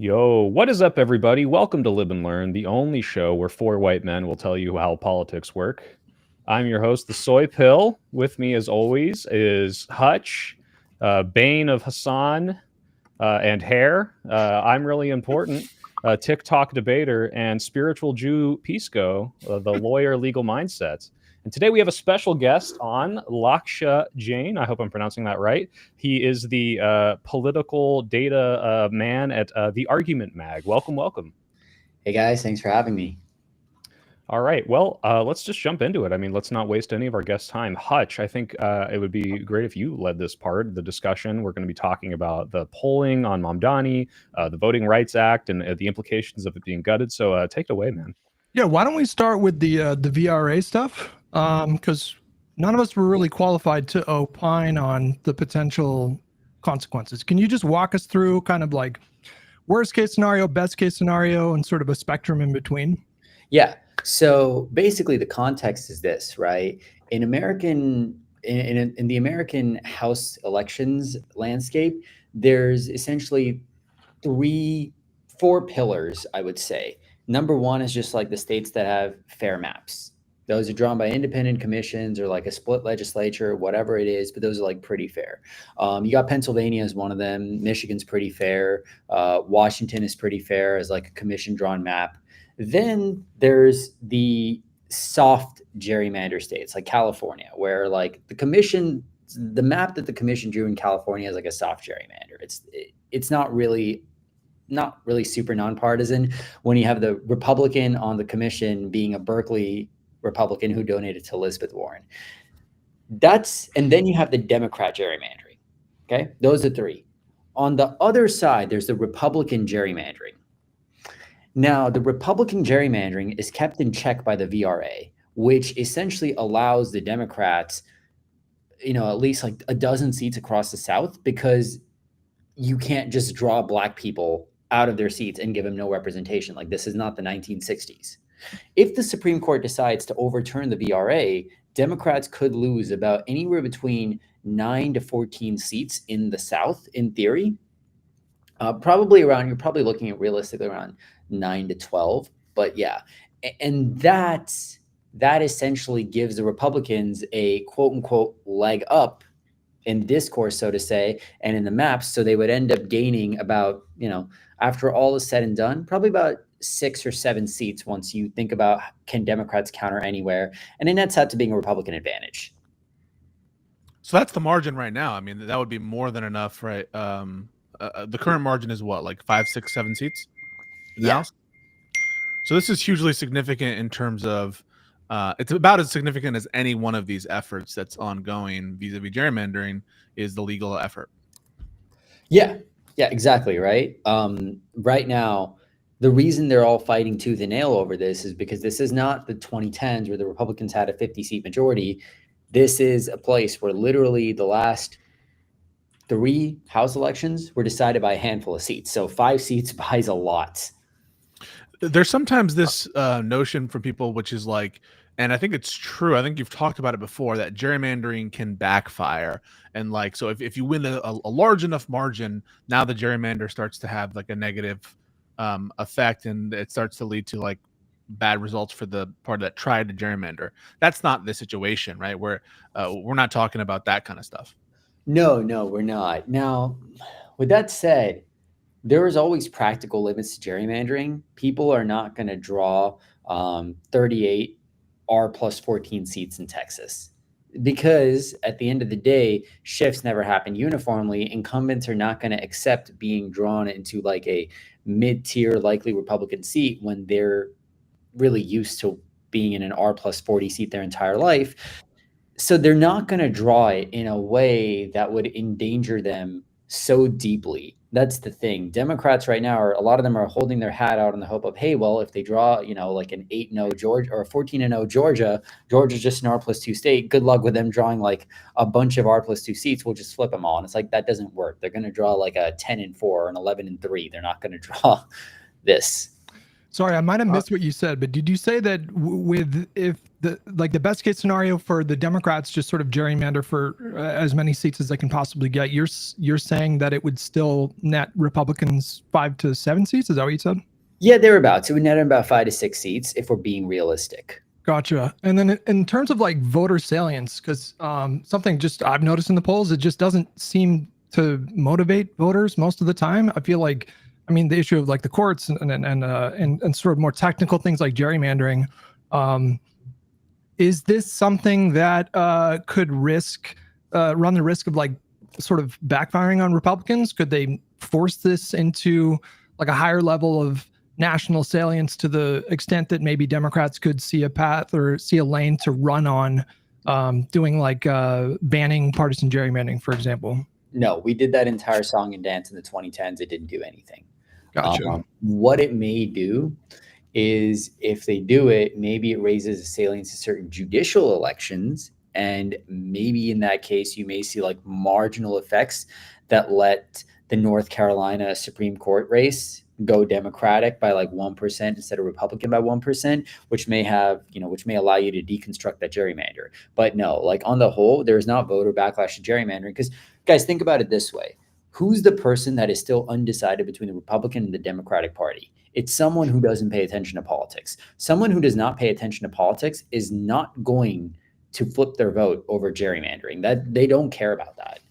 Yo, what is up, everybody? Welcome to Live and Learn, the only show where four white men will tell you how politics work. I'm your host, the Soy Pill. With me, as always, is Hutch, Bane of Hassan, and Hair. I'm really important. TikTok debater and spiritual Jew Pisco, the lawyer legal mindset. And today we have a special guest on, Lakshya Jain. I hope I'm pronouncing that right. He is the political data man at The Argument Mag. Welcome, welcome. Hey guys, thanks for having me. All right. Well, let's just jump into it. I mean, let's not waste any of our guests' time. Hutch, I think it would be great if you led this part, the discussion. We're going to be talking about the polling on Mamdani, the Voting Rights Act, and the implications of it being gutted. So take it away, man. Yeah, why don't we start with the VRA stuff? Because none of us were really qualified to opine on the potential consequences. Can you just walk us through kind of like worst case scenario, best case scenario, and sort of a spectrum in between? Yeah. So basically, the context is this, right? In the American House elections landscape, there's essentially four pillars, I would say. Number one is just like the states that have fair maps. Those are drawn by independent commissions or like a split legislature, whatever it is, but those are like pretty fair. You got Pennsylvania as one of them. Michigan's pretty fair. Washington is pretty fair as like a commission drawn map. Then there's the soft gerrymander states like California, where like the map that the commission drew in California is like a soft gerrymander. It's not really super nonpartisan when you have the Republican on the commission being a Berkeley Republican who donated to Elizabeth Warren. And then you have the Democrat gerrymandering. Okay, those are three. On the other side, there's the Republican gerrymandering. Now, the Republican gerrymandering is kept in check by the VRA, which essentially allows the Democrats, at least like a dozen seats across the South, because you can't just draw black people out of their seats and give them no representation. Like, this is not the 1960s. If the Supreme Court decides to overturn the VRA, Democrats could lose about anywhere between 9 to 14 seats in the South, in theory. You're probably looking at realistically around 9 to 12. But yeah, and that essentially gives the Republicans a quote unquote leg up in discourse, so to say, and in the maps. So they would end up gaining about, after all is said and done, probably about 6 or 7 seats once you think about, can Democrats counter anywhere? And it nets out to being a Republican advantage. So that's the margin right now. I mean, that would be more than enough, right? The current margin is what, like 5, 6, 7 seats in the House? So this is hugely significant in terms of, it's about as significant as any one of these efforts that's ongoing vis-a-vis gerrymandering is the legal effort. Yeah, exactly, right? Right now, the reason they're all fighting tooth and nail over this is because this is not the 2010s where the Republicans had a 50-seat majority. This is a place where literally the last 3 House elections were decided by a handful of seats. So 5 seats buys a lot. There's sometimes this notion for people, which is like, and I think it's true, I think you've talked about it before, that gerrymandering can backfire. And like, so if you win a large enough margin, now the gerrymander starts to have like a negative effect, and it starts to lead to like bad results for the party that tried to gerrymander. That's not the situation, right? We're not talking about that kind of stuff. No, we're not. Now, with that said, there is always practical limits to gerrymandering. People are not going to draw 38 R plus 14 seats in Texas, because at the end of the day, shifts never happen uniformly. Incumbents are not going to accept being drawn into like a mid-tier likely Republican seat when they're really used to being in an R plus 40 seat their entire life. So they're not going to draw it in a way that would endanger them so deeply. That's the thing. Democrats right now a lot of them are holding their hat out in the hope of, hey, well, if they draw, like an 8-0 Georgia or a 14-0 Georgia's just an R plus 2 state. Good luck with them drawing like a bunch of R plus 2 seats. We'll just flip them all. And it's like, that doesn't work. They're going to draw like a 10-4 or an 11-3. They're not going to draw this. Sorry, I might have missed what you said, but did you say that if the best case scenario for the Democrats just sort of gerrymander for as many seats as they can possibly get, you're saying that it would still net Republicans 5 to 7 seats? Is that what you said? Yeah, thereabouts. It would net about 5 to 6 seats if we're being realistic. Gotcha. And then in terms of like voter salience, because something just I've noticed in the polls, it just doesn't seem to motivate voters most of the time. I feel like, I mean, the issue of like the courts and sort of more technical things like gerrymandering. Is this something that could run the risk of like sort of backfiring on Republicans? Could they force this into like a higher level of national salience to the extent that maybe Democrats could see a path or see a lane to run on doing like banning partisan gerrymandering, for example? No, we did that entire song and dance in the 2010s. It didn't do anything. Gotcha. What it may do is if they do it, maybe it raises a salience to certain judicial elections. And maybe in that case, you may see like marginal effects that let the North Carolina Supreme Court race go Democratic by like 1% instead of Republican by 1%, which may have, which may allow you to deconstruct that gerrymander. But no, like on the whole, there's not voter backlash to gerrymandering because, guys, think about it this way. Who's the person that is still undecided between the Republican and the Democratic Party? It's someone who doesn't pay attention to politics. Someone who does not pay attention to politics is not going to flip their vote over gerrymandering. That they don't care about that.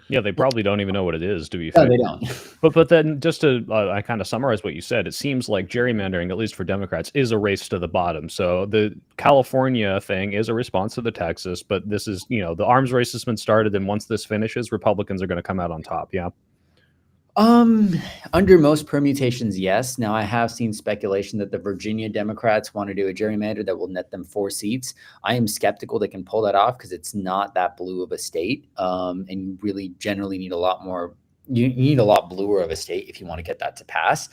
Yeah, they probably don't even know what it is, to be fair. No, they don't. But then just to I kind of summarize what you said, it seems like gerrymandering, at least for Democrats, is a race to the bottom. So the California thing is a response to the Texas, but this is, the arms race has been started, and once this finishes, Republicans are going to come out on top. Yeah. Under most permutations, yes. Now, I have seen speculation that the Virginia Democrats want to do a gerrymander that will net them 4 seats. I am skeptical they can pull that off because it's not that blue of a state. And you really generally need a lot more. You need a lot bluer of a state if you want to get that to pass.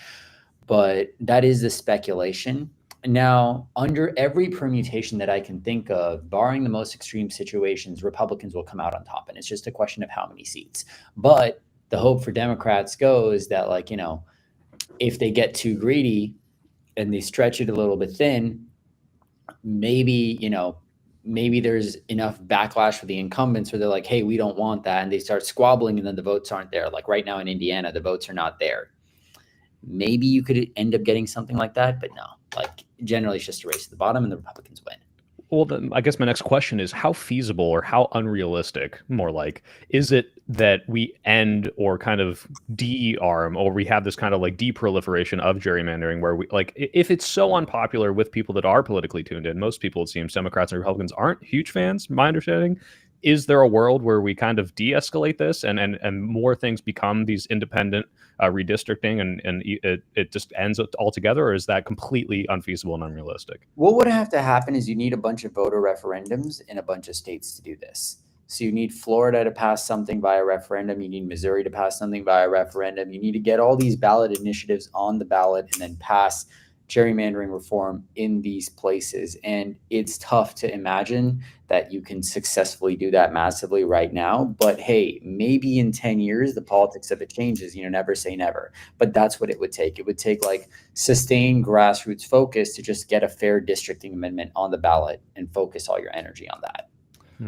But that is the speculation. Now, under every permutation that I can think of, barring the most extreme situations, Republicans will come out on top. And it's just a question of how many seats. But the hope for Democrats goes that, like, if they get too greedy and they stretch it a little bit thin, maybe there's enough backlash for the incumbents where they're like, hey, we don't want that. And they start squabbling and then the votes aren't there. Like right now in Indiana, the votes are not there. Maybe you could end up getting something like that, but no, like generally it's just a race to the bottom and the Republicans win. Well, then I guess my next question is how feasible or how unrealistic, more like, is it that we end or kind of de-arm or we have this kind of like deproliferation of gerrymandering where we like, if it's so unpopular with people that are politically tuned in, most people, it seems, Democrats and Republicans aren't huge fans, my understanding. Is there a world where we kind of de-escalate this and more things become these independent redistricting and it just ends altogether, or is that completely unfeasible and unrealistic? What would have to happen is you need a bunch of voter referendums in a bunch of states to do this. So you need Florida to pass something via referendum. You need Missouri to pass something via referendum. You need to get all these ballot initiatives on the ballot and then pass gerrymandering reform in these places. And it's tough to imagine that you can successfully do that massively right now. But hey, maybe in 10 years, the politics of it changes, never say never. But that's what it would take. It would take like sustained grassroots focus to just get a fair districting amendment on the ballot and focus all your energy on that.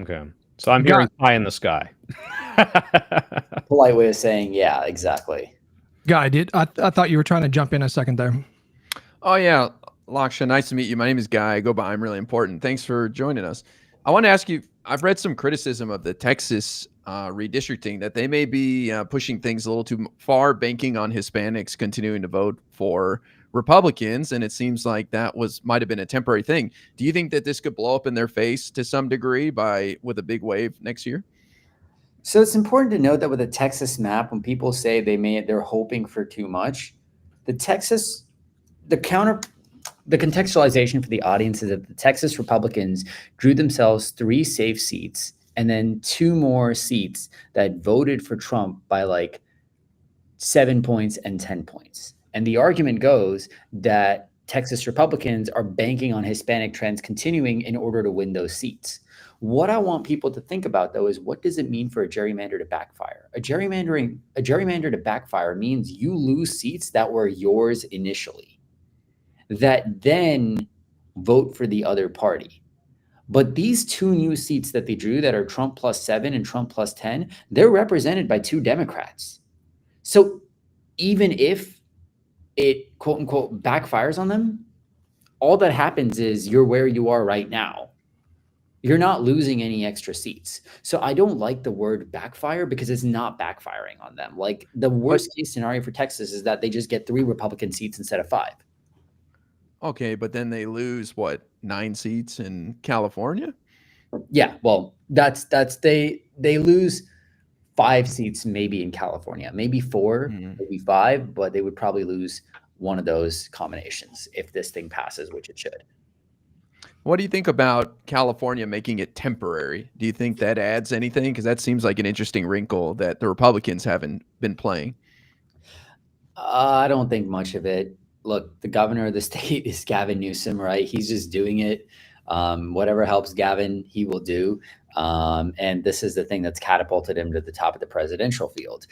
Okay. So I'm hearing pie in the sky. Polite way of saying, yeah, exactly. Guy, I thought you were trying to jump in a second there. Oh, yeah. Lakshya, nice to meet you. My name is Guy. I go by I'm Really Important. Thanks for joining us. I want to ask you, I've read some criticism of the Texas redistricting, that they may be pushing things a little too far, banking on Hispanics continuing to vote for Republicans. And it seems like that might have been a temporary thing. Do you think that this could blow up in their face to some degree with a big wave next year? So it's important to note that with a Texas map, when people say they're hoping for too much, the contextualization for the audience is that the Texas Republicans drew themselves 3 safe seats and then 2 more seats that voted for Trump by like 7 points and 10 points. And the argument goes that Texas Republicans are banking on Hispanic trends continuing in order to win those seats. What I want people to think about, though, is what does it mean for a gerrymander to backfire? A gerrymander to backfire means you lose seats that were yours initially. that then vote for the other party. But these two new seats that they drew that are Trump +7 and Trump +10, they're represented by two Democrats. So even if it quote unquote backfires on them, all that happens is you're where you are right now. You're not losing any extra seats. So I don't like the word backfire because it's not backfiring on them. Like the worst case scenario for Texas is that they just get 3 Republican seats instead of 5. Okay, but then they lose what, 9 seats in California? Yeah, well, that's they lose 5 seats maybe in California, maybe 4, maybe 5, but they would probably lose one of those combinations if this thing passes, which it should. What do you think about California making it temporary? Do you think that adds anything? Because that seems like an interesting wrinkle that the Republicans haven't been playing. I don't think much of it. Look, the governor of the state is Gavin Newsom, right? He's just doing it. Whatever helps Gavin, he will do. And this is the thing that's catapulted him to the top of the presidential field.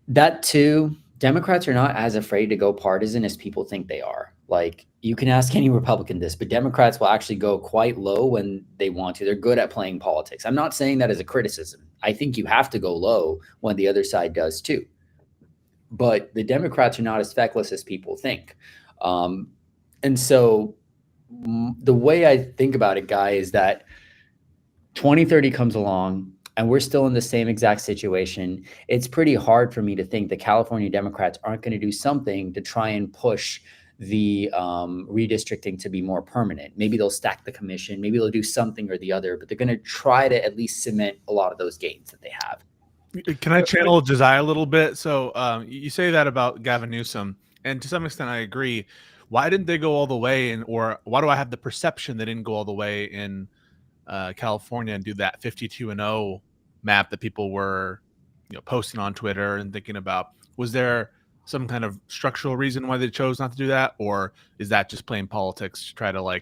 That too, Democrats are not as afraid to go partisan as people think they are. Like, you can ask any Republican this, but Democrats will actually go quite low when they want to. They're good at playing politics. I'm not saying that as a criticism. I think you have to go low when the other side does too. But the Democrats are not as feckless as people think. And so the way I think about it, Guy, is that 2030 comes along and we're still in the same exact situation. It's pretty hard for me to think the California Democrats aren't going to do something to try and push the redistricting to be more permanent. Maybe they'll stack the commission. Maybe they'll do something or the other, but they're going to try to at least cement a lot of those gains that they have. Can I channel Josiah a little bit? So you say that about Gavin Newsom, and to some extent I agree. Why didn't they go all the way or why do I have the perception they didn't go all the way in California and do that 52-0 map that people were posting on Twitter and thinking about? Was there some kind of structural reason why they chose not to do that, or is that just playing politics to try to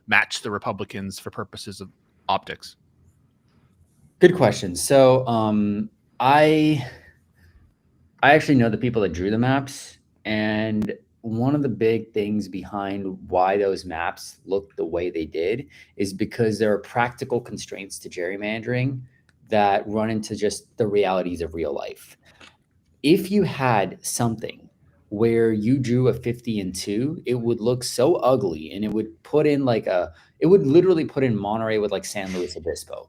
match the Republicans for purposes of optics? Good question. So I actually know the people that drew the maps, and one of the big things behind why those maps look the way they did is because there are practical constraints to gerrymandering that run into just the realities of real life. If you had something where you drew a 50-2, it would look so ugly, and it would put in it would literally put in Monterey with San Luis Obispo.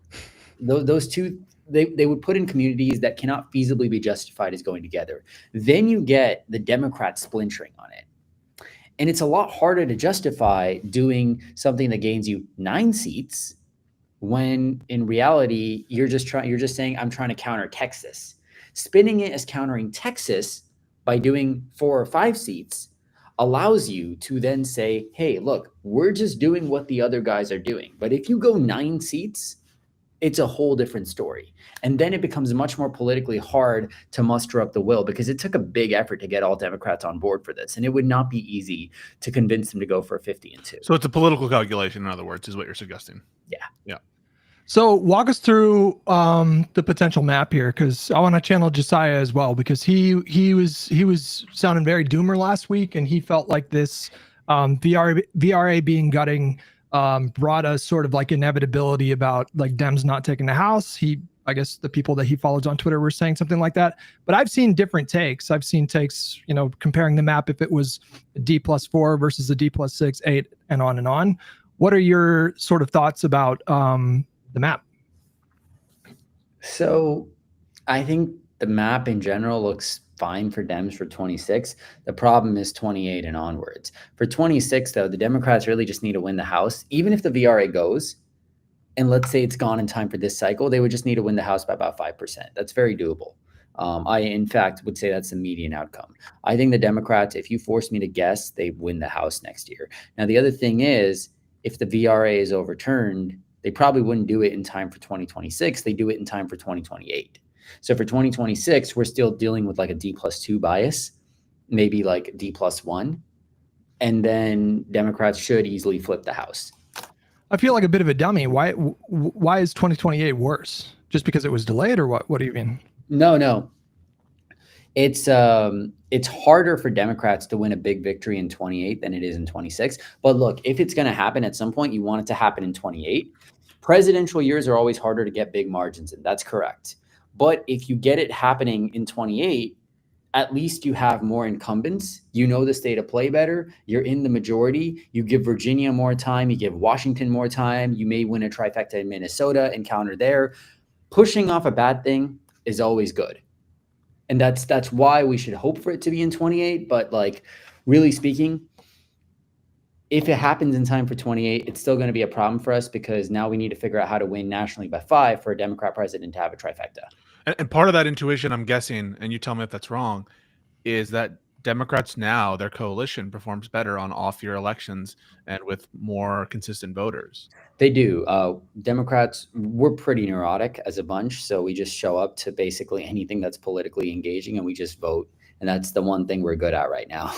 Those two, they would put in communities that cannot feasibly be justified as going together. Then you get the Democrats splintering on it. And it's a lot harder to justify doing something that gains you 9 seats when in reality, you're just saying, I'm trying to counter Texas. Spinning it as countering Texas by doing 4 or 5 seats allows you to then say, hey, look, we're just doing what the other guys are doing. But if you go 9 seats, it's a whole different story. And then it becomes much more politically hard to muster up the will, because it took a big effort to get all Democrats on board for this. And it would not be easy to convince them to go for a 50-2. So it's a political calculation, in other words, is what you're suggesting. Yeah. Yeah. So walk us through the potential map here, because I want to channel Josiah as well, because he was sounding very doomer last week, and he felt like this VRA being gutting brought us sort of inevitability about Dems not taking the House. I guess the people that he follows on Twitter were saying something like that. But I've seen different takes. I've seen takes, comparing the map if it was a D+4 versus a D+6, 8, and on and on. What are your sort of thoughts about the map? So I think the map in general looks fine for Dems for 26. The problem is 28 and onwards. For 26, though, the Democrats really just need to win the House. Even if the VRA goes, and let's say it's gone in time for this cycle, they would just need to win the House by about 5%. That's very doable. I, in fact, would say that's the median outcome. I think the Democrats, if you force me to guess, they win the House next year. Now, the other thing is, if the VRA is overturned, they probably wouldn't do it in time for 2026. They do it in time for 2028. So for 2026, we're still dealing with a D+2 bias, maybe D+1. And then Democrats should easily flip the House. I feel like a bit of a dummy. Why is 2028 worse? Just because it was delayed, or what? What do you mean? No. It's harder for Democrats to win a big victory in 28 than it is in 26. But look, if it's going to happen at some point, you want it to happen in 28. Presidential years are always harder to get big margins in. That's correct. But if you get it happening in 28, at least you have more incumbents. You know the state of play better. You're in the majority. You give Virginia more time. You give Washington more time. You may win a trifecta in Minnesota and counter there. Pushing off a bad thing is always good. And that's why we should hope for it to be in 28. But like, really speaking, if it happens in time for 28, it's still going to be a problem for us because now we need to figure out how to win nationally by 5 for a Democrat president to have a trifecta. And part of that intuition, I'm guessing, and you tell me if that's wrong, is that Democrats now, their coalition performs better on off-year elections and with more consistent voters. They do. Democrats, we're pretty neurotic as a bunch, so we just show up to basically anything that's politically engaging and we just vote. And that's the one thing we're good at right now.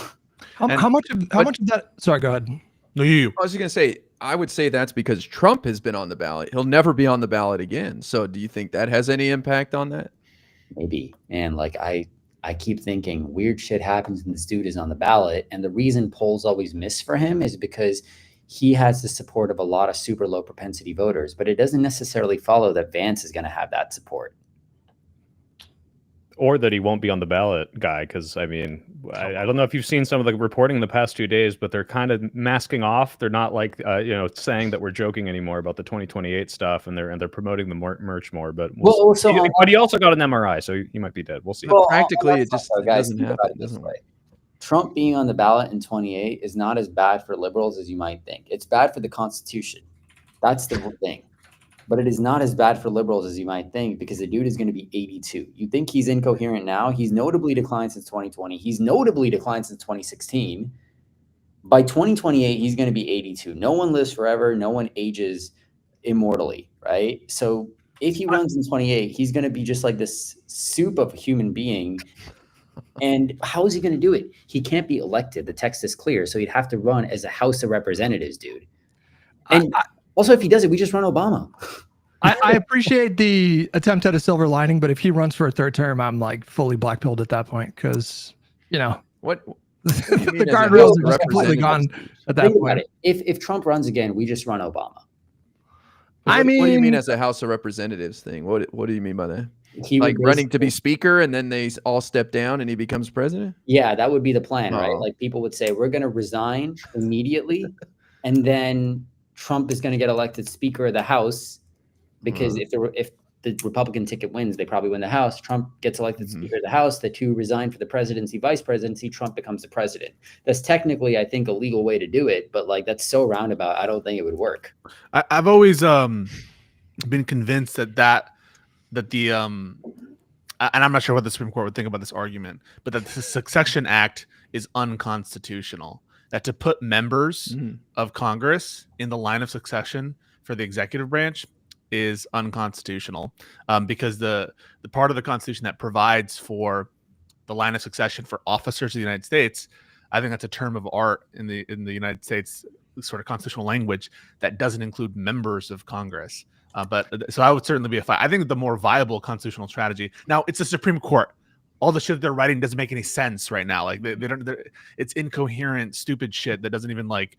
How much of that? Sorry, go ahead. No, you. I was just gonna say, I would say that's because Trump has been on the ballot. He'll never be on the ballot again. So do you think that has any impact on that? Maybe. And like I keep thinking weird shit happens when this dude is on the ballot. And the reason polls always miss for him is because he has the support of a lot of super low propensity voters, but it doesn't necessarily follow that Vance is going to have that support. Or that he won't be on the ballot, guy, because I mean, I don't know if you've seen some of the reporting in the past 2 days, but they're kind of masking off. They're not like saying that we're joking anymore about the 2028 stuff, and they're promoting the merch more. But but he also got an MRI, so he might be dead. We'll see. Well, practically, it just doesn't happen. It doesn't work. Trump being on the ballot in 28 is not as bad for liberals as you might think. It's bad for the Constitution. That's the thing. But it is not as bad for liberals as you might think because the dude is going to be 82. You think he's incoherent now? He's notably declined since 2020. He's notably declined since 2016. By 2028, he's going to be 82. No one lives forever. No one ages immortally, right? So if he runs in 28, he's going to be just like this soup of a human being. And how is he going to do it? He can't be elected. The text is clear. So he'd have to run as a House of Representatives, dude. And also, if he does it, we just run Obama. I appreciate the attempt at a silver lining, but if he runs for a third term, I'm like fully blackpilled at that point because, what the guardrails are just completely gone at that Think point. about it. If Trump runs again, we just run Obama. What do you mean as a House of Representatives thing? What do you mean by that? He like running to be speaker and then they all step down and he becomes president? Yeah, that would be the plan, right? Like people would say, we're going to resign immediately. And then Trump is going to get elected Speaker of the House because if the Republican ticket wins, they probably win the House. Trump gets elected Speaker of the House. The two resign for the presidency, vice presidency. Trump becomes the president. That's technically, I think, a legal way to do it. But like that's so roundabout. I don't think it would work. I've always been convinced that the and I'm not sure what the Supreme Court would think about this argument, but that the Succession Act is unconstitutional. That to put members of Congress in the line of succession for the executive branch is unconstitutional because the part of the Constitution that provides for the line of succession for officers of the United States, I think that's a term of art in the United States sort of constitutional language that doesn't include members of Congress. So I would certainly be a fight. I think the more viable constitutional strategy. Now it's the Supreme Court. All the shit they're writing doesn't make any sense right now. Like they don't. It's incoherent, stupid shit that doesn't even like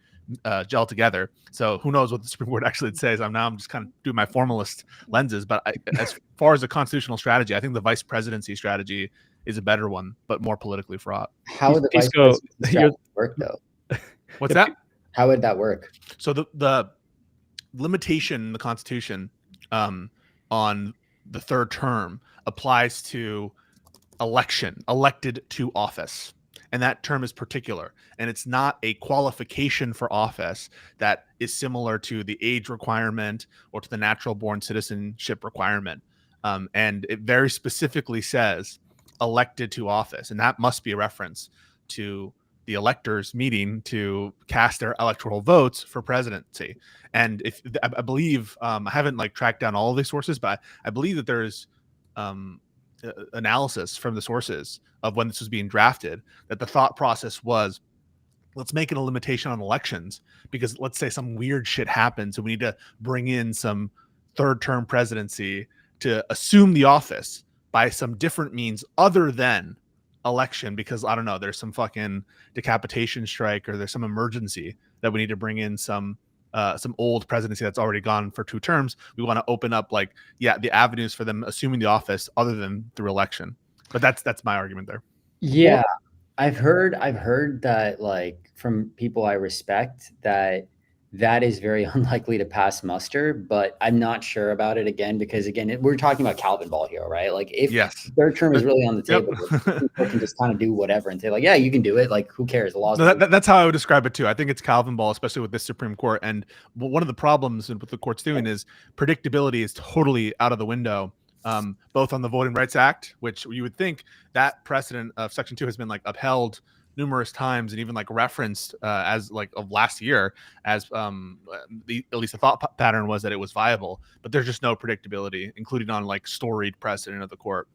gel together. So who knows what the Supreme Court actually says? I'm just kind of doing my formalist lenses. But as far as a constitutional strategy, I think the vice presidency strategy is a better one, but more politically fraught. How would the vice presidency strategy work, though? What's that? How would that work? So the limitation in the Constitution on the third term applies to elected to office, and that term is particular, and it's not a qualification for office that is similar to the age requirement or to the natural born citizenship requirement, and it very specifically says elected to office, and that must be a reference to the electors meeting to cast their electoral votes for presidency. And if I believe I haven't like tracked down all of these sources, but I believe that there's analysis from the sources of when this was being drafted, that the thought process was, let's make it a limitation on elections because let's say some weird shit happens and we need to bring in some third term presidency to assume the office by some different means other than election because I don't know, there's some fucking decapitation strike or there's some emergency that we need to bring in some old presidency that's already gone for 2 terms. We want to open up the avenues for them assuming the office other than through election. But that's my argument there. Yeah, I've heard that, like, from people I respect, that is very unlikely to pass muster, but I'm not sure about it, again, because again, we're talking about Calvin ball here, right? Like, if their term is really on the table, people can just kind of do whatever and say, like, yeah, you can do it. Like, who cares? The laws. No, that's how I would describe it too. I think it's Calvin ball, especially with this Supreme Court. And one of the problems with the court's doing is predictability is totally out of the window. Both on the Voting Rights Act, which you would think that precedent of Section 2 has been upheld numerous times and even referenced as of last year as at least the thought pattern was that it was viable, but there's just no predictability, including on storied precedent of the court.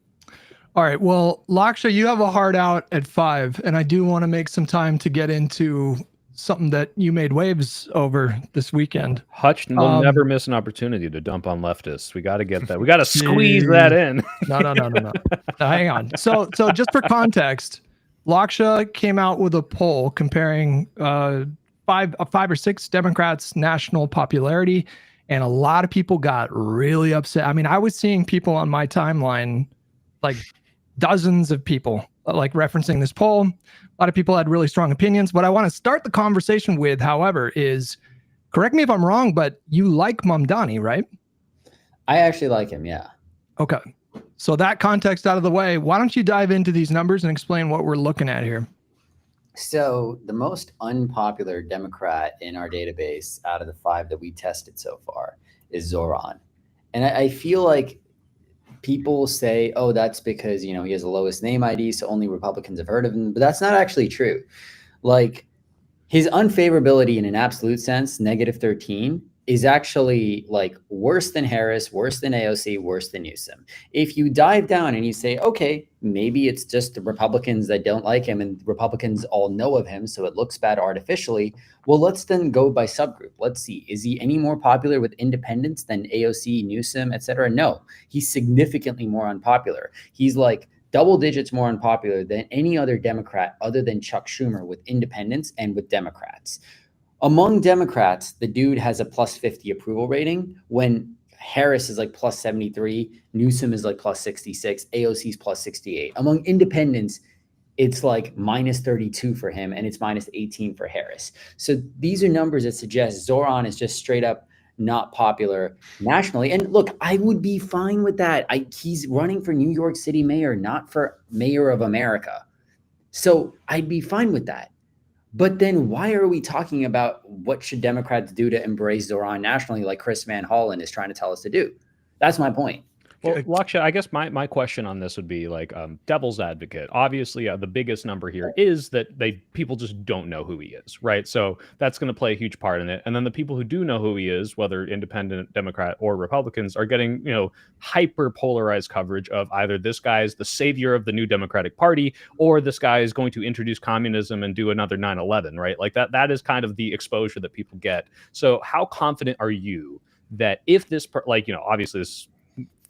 All right. Well, Lakshya, you have a hard out at 5, and I do want to make some time to get into something that you made waves over this weekend. Hutch will never miss an opportunity to dump on leftists. We got to get that. We got to squeeze that in. No. Hang on. So just for context, Lakshya came out with a poll comparing 5 or 6 Democrats' national popularity, and a lot of people got really upset. I mean, I was seeing people on my timeline, dozens of people, referencing this poll. A lot of people had really strong opinions. What I want to start the conversation with, however, is, correct me if I'm wrong, but you like Mamdani, right? I actually like him, yeah. Okay. So that context out of the way, why don't you dive into these numbers and explain what we're looking at here? So the most unpopular Democrat in our database out of the 5 that we tested so far is Zoran. And I feel like people say, oh, that's because, he has the lowest name ID, so only Republicans have heard of him. But that's not actually true. His unfavorability in an absolute sense, -13, is actually worse than Harris, worse than AOC, worse than Newsom. If you dive down and you say, okay, maybe it's just the Republicans that don't like him and Republicans all know of him, so it looks bad artificially. Well, let's then go by subgroup. Let's see, is he any more popular with independents than AOC, Newsom, etc.? No, he's significantly more unpopular. He's double digits more unpopular than any other Democrat other than Chuck Schumer with independents and with Democrats. Among Democrats, the dude has a +50 approval rating when Harris is +73, Newsom is +66, AOC's +68. Among independents, it's -32 for him and it's -18 for Harris. So these are numbers that suggest Zoran is just straight up not popular nationally. And look, I would be fine with that. He's running for New York City mayor, not for mayor of America. So I'd be fine with that. But then why are we talking about what should Democrats do to embrace Zoran nationally like Chris Van Hollen is trying to tell us to do? That's my point. Well, Lakshya, I guess my question on this would be devil's advocate. Obviously, the biggest number here is that people just don't know who he is, right? So that's going to play a huge part in it. And then the people who do know who he is, whether independent, Democrat, or Republicans, are getting hyper polarized coverage of either this guy is the savior of the new Democratic Party or this guy is going to introduce communism and do another 9/11, right? That is kind of the exposure that people get. So how confident are you that if this, obviously this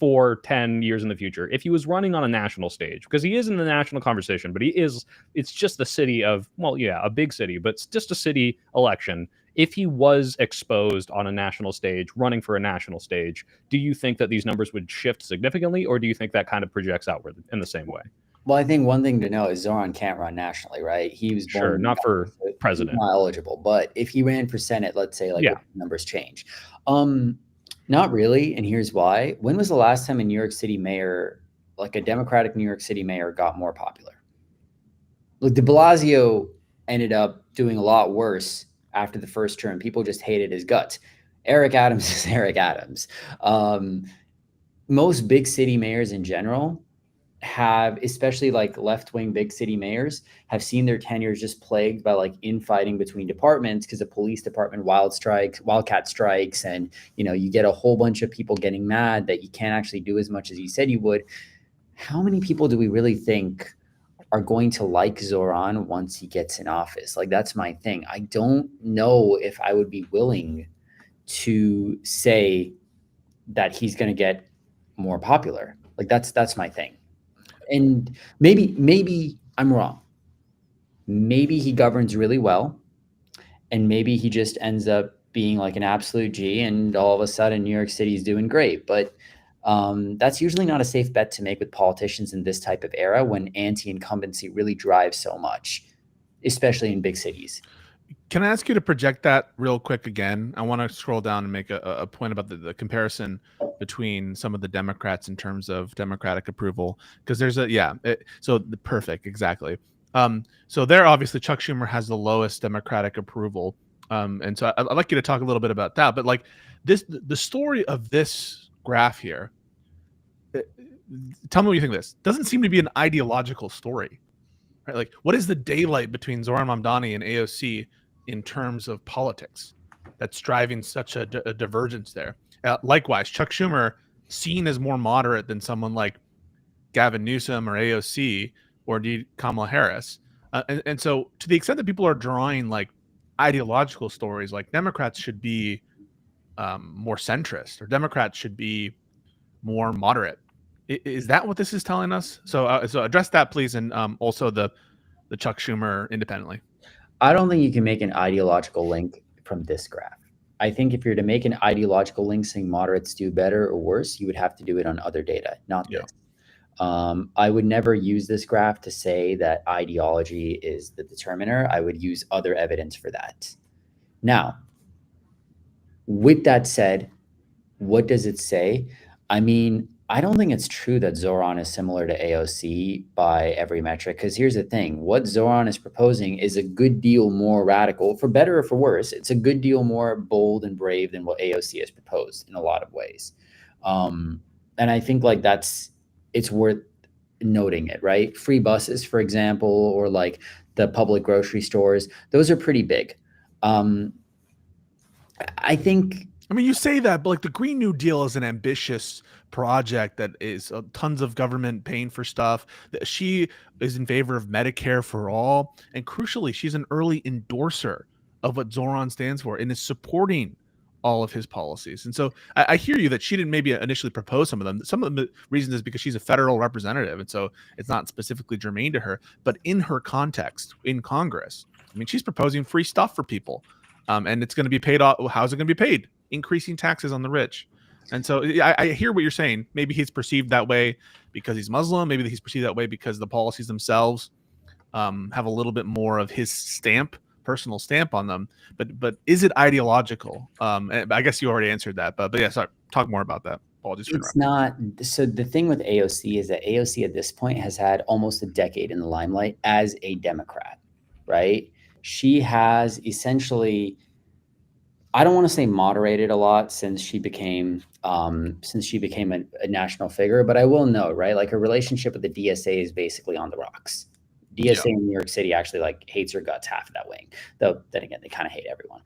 4-10 years in the future, if he was running on a national stage, because he is in the national conversation, but it's just the city of, a big city, but it's just a city election. If he was exposed on a national stage, running for a national stage, do you think that these numbers would shift significantly, or do you think that kind of projects outward in the same way? Well, I think one thing to know is Zoran can't run nationally, right? He was born not for president. He's not eligible, but if he ran for Senate, let's say numbers change. Not really, and here's why. When was the last time a New York City mayor, a Democratic New York City mayor, got more popular? Look, de Blasio ended up doing a lot worse after the first term. People just hated his guts. Eric Adams is Eric Adams. Most big city mayors in general have, especially left-wing big city mayors, have seen their tenures just plagued by infighting between departments because of police department wildcat strikes, and you get a whole bunch of people getting mad that you can't actually do as much as you said you would. How many people do we really think are going to like Zoran once he gets in office? That's my thing. I don't know if I would be willing to say that he's going to get more popular. That's my thing. And maybe I'm wrong. Maybe he governs really well, and maybe he just ends up being like an absolute G, and all of a sudden New York City is doing great. But that's usually not a safe bet to make with politicians in this type of era when anti-incumbency really drives so much, especially in big cities. Can I ask you to project that real quick again? I want to scroll down and make a point about the comparison between some of the Democrats in terms of Democratic approval, because there's perfect, exactly. So there, obviously, Chuck Schumer has the lowest Democratic approval, and so I'd like you to talk a little bit about that. But like the story of this graph here, tell me what you think of this. Doesn't seem to be an ideological story. Right? Like, what is the daylight between Zoran Mamdani and AOC in terms of politics that's driving such a divergence there? Likewise, Chuck Schumer, seen as more moderate than someone like Gavin Newsom or AOC or indeed Kamala Harris. And so to the extent that people are drawing like ideological stories, like Democrats should be more centrist or Democrats should be more moderate. Is that what this is telling us? So address that, please, and also the Chuck Schumer independently. I don't think you can make an ideological link from this graph. I think if you're to make an ideological link saying moderates do better or worse, you would have to do it on other data, not this. I would never use this graph to say that ideology is the determiner. I would use other evidence for that. Now, with that said, what does it say? I mean, I don't think it's true that Zoran is similar to AOC by every metric, because here's the thing. What Zoran is proposing is a good deal more radical, for better or for worse. It's a good deal more bold and brave than what AOC has proposed in a lot of ways. And I think like it's worth noting it, right? Free buses, for example, or like the public grocery stores, those are pretty big. I think... I mean, you say that, but like the Green New Deal is an ambitious project that is tons of government paying for stuff. She is in favor of Medicare for all. And crucially, she's an early endorser of what Zoran stands for and is supporting all of his policies. And so I hear you that she didn't maybe initially propose some of them. Some of the reasons is because she's a federal representative. And so it's not specifically germane to her. But in her context, in Congress, I mean, she's proposing free stuff for people. And it's going to be paid off. How's it going to be paid? Increasing taxes on the rich. And so I hear what you're saying. Maybe he's perceived that way because he's Muslim. Maybe he's perceived that way because the policies themselves have a little bit more of his stamp, personal stamp on them. But is it ideological? I guess you already answered that. But yeah, sorry, talk more about that. Apologies for it's not. So the thing with AOC is that AOC at this point has had almost a decade in the limelight as a Democrat, right? She has essentially, I don't want to say moderated a lot since she became a national figure, but I will note, right? Like her relationship with the DSA is basically on the rocks. DSA in New York City actually like hates her guts, half of that wing, though then again, they kind of hate everyone.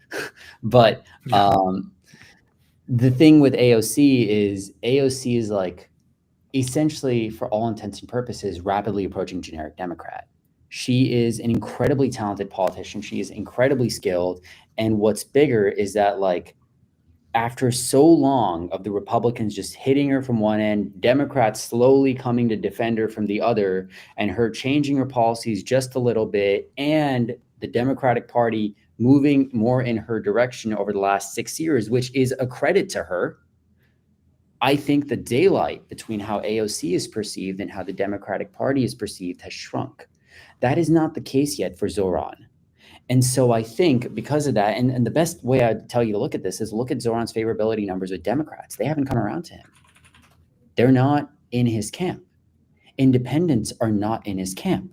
But the thing with AOC is like essentially, for all intents and purposes, rapidly approaching generic Democrat. She is an incredibly talented politician. She is incredibly skilled. And what's bigger is that, like, after so long of the Republicans just hitting her from one end, Democrats slowly coming to defend her from the other, and her changing her policies just a little bit, and the Democratic Party moving more in her direction over the last 6 years, which is a credit to her. I think the daylight between how AOC is perceived and how the Democratic Party is perceived has shrunk. That is not the case yet for Zoran. And so I think because of that, and the best way I'd tell you to look at this is look at Zoran's favorability numbers with Democrats. They haven't come around to him. They're not in his camp. Independents are not in his camp.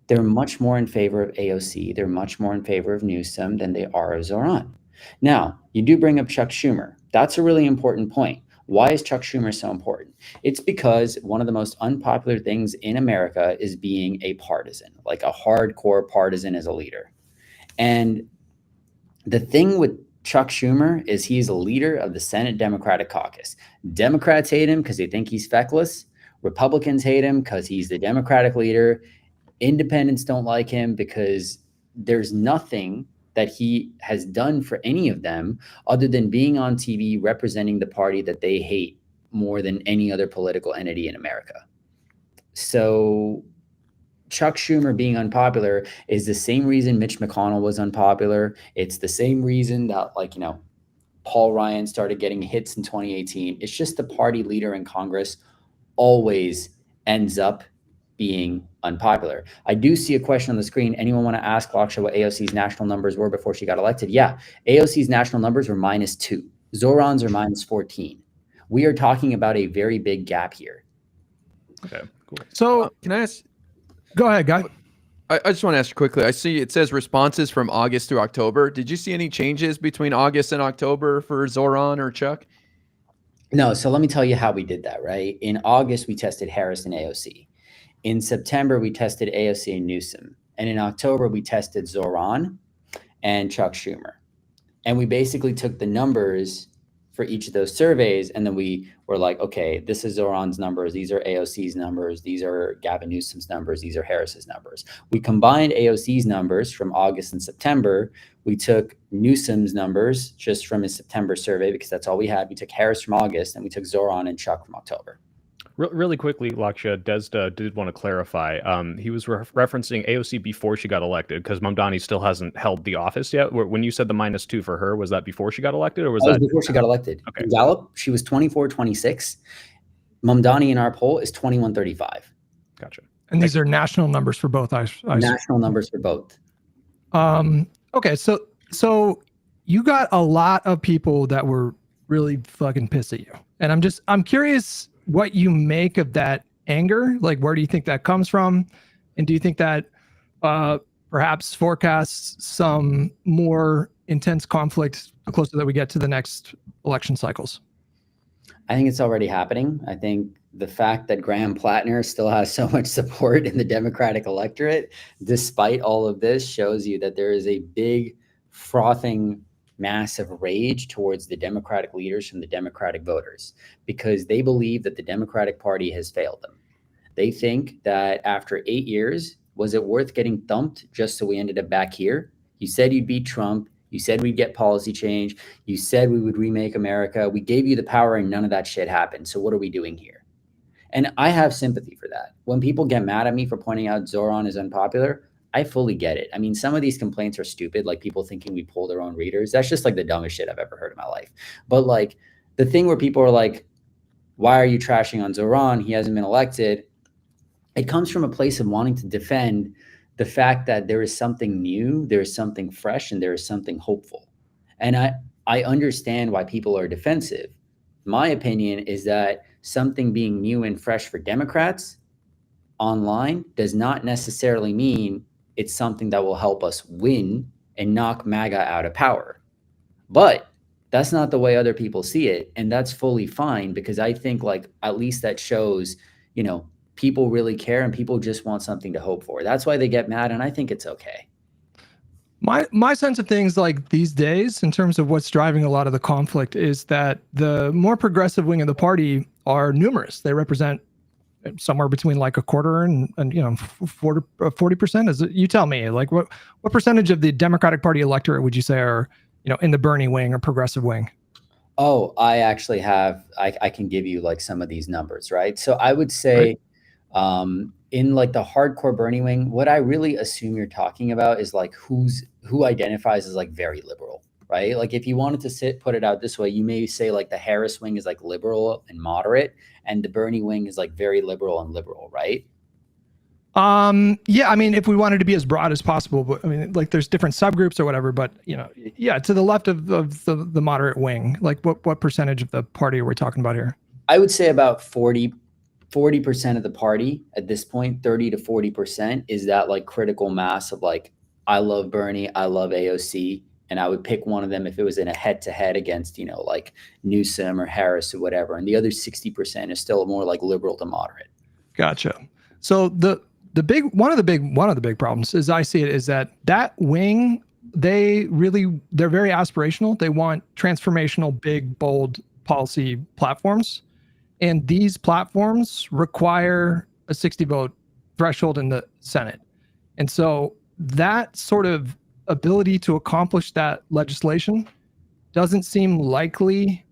They're much more in favor of AOC. They're much more in favor of Newsom than they are of Zoran. Now, you do bring up Chuck Schumer. That's a really important point. Why is Chuck Schumer so important? It's because one of the most unpopular things in America is being a partisan, like a hardcore partisan as a leader. And the thing with Chuck Schumer is he's a leader of the Senate Democratic Caucus. Democrats hate him because they think he's feckless. Republicans hate him because he's the Democratic leader. Independents don't like him because there's nothing that he has done for any of them other than being on TV representing the party that they hate more than any other political entity in America. So Chuck Schumer being unpopular is the same reason Mitch McConnell was unpopular. It's the same reason that, like, Paul Ryan started getting hits in 2018. It's just the party leader in Congress always ends up being unpopular. I do see a question on the screen. Anyone want to ask Lakshya what AOC's national numbers were before she got elected? Yeah, AOC's national numbers were -2. Zoran's are -14. We are talking about a very big gap here. Okay, cool. So Can I ask? go ahead, Guy. I just want to ask you quickly. I see it says responses from August through October. Did you see any changes between August and October for Zoran or Chuck? No, so let me tell you how we did that, right? In August, we tested Harris and AOC. In September, we tested AOC and Newsom. And in October, we tested Zoran and Chuck Schumer. And we basically took the numbers for each of those surveys, and then we were like, okay, this is Zoran's numbers, these are AOC's numbers, these are Gavin Newsom's numbers, these are Harris's numbers. We combined AOC's numbers from August and September. We took Newsom's numbers just from his September survey, because that's all we had. We took Harris from August, and we took Zoran and Chuck from October. Really quickly, Lakshya, Desda did want to clarify. He was referencing AOC before she got elected, because Mamdani still hasn't held the office yet. When you said the -2 for her, was that before she got elected, or was that before she got elected? Okay. In Gallup, she was 24-26. Mamdani in our poll is 21-35. Gotcha. And these are national numbers for both. National numbers for both. Okay, so you got a lot of people that were really fucking pissed at you, and I'm curious what you make of that anger. Like, where do you think that comes from? And do you think that perhaps forecasts some more intense conflict the closer that we get to the next election cycles? I think it's already happening. I think the fact that Graham Plattner still has so much support in the Democratic electorate, despite all of this, shows you that there is a big frothing massive rage towards the Democratic leaders from the Democratic voters, because they believe that the Democratic Party has failed them. They think that after 8 years, was it worth getting thumped just so we ended up back here? You said you'd beat Trump. You said we'd get policy change. You said we would remake America. We gave you the power and none of that shit happened. So what are we doing here? And I have sympathy for that. When people get mad at me for pointing out Zoran is unpopular, I fully get it. I mean, some of these complaints are stupid, like people thinking we pull their own readers. That's just like the dumbest shit I've ever heard in my life. But like the thing where people are like, why are you trashing on Zoran? He hasn't been elected. It comes from a place of wanting to defend the fact that there is something new, there is something fresh, and there is something hopeful. And I understand why people are defensive. My opinion is that something being new and fresh for Democrats online does not necessarily mean it's something that will help us win and knock MAGA out of power. But that's not the way other people see it. And that's fully fine, because I think like at least that shows, people really care and people just want something to hope for. That's why they get mad. And I think it's okay. My sense of things like these days, in terms of what's driving a lot of the conflict, is that the more progressive wing of the party are numerous. They represent somewhere between like a quarter and 40%. Is it? You tell me. Like, what percentage of the Democratic Party electorate would you say are in the Bernie wing or progressive wing? Oh, I actually have. I can give you like some of these numbers, right? So I would say, in like the hardcore Bernie wing, what I really assume you're talking about is like who identifies as like very liberal, right? Like if you wanted to put it out this way, you may say like the Harris wing is like liberal and moderate, and the Bernie wing is like very liberal and liberal, right? Yeah, I mean, if we wanted to be as broad as possible, but I mean, like there's different subgroups or whatever, but yeah, to the left of the moderate wing, like what percentage of the party are we talking about here? I would say about 40% of the party at this point. 30 to 40% is that like critical mass of like, I love Bernie, I love AOC, and I would pick one of them if it was in a head-to-head against, like Newsom or Harris or whatever. And the other 60% is still more like liberal to moderate. Gotcha. So one of the big problems, as I see it, is that wing, they're very aspirational. They want transformational, big, bold policy platforms. And these platforms require a 60 vote threshold in the Senate. And so that sort of ability to accomplish that legislation doesn't seem likely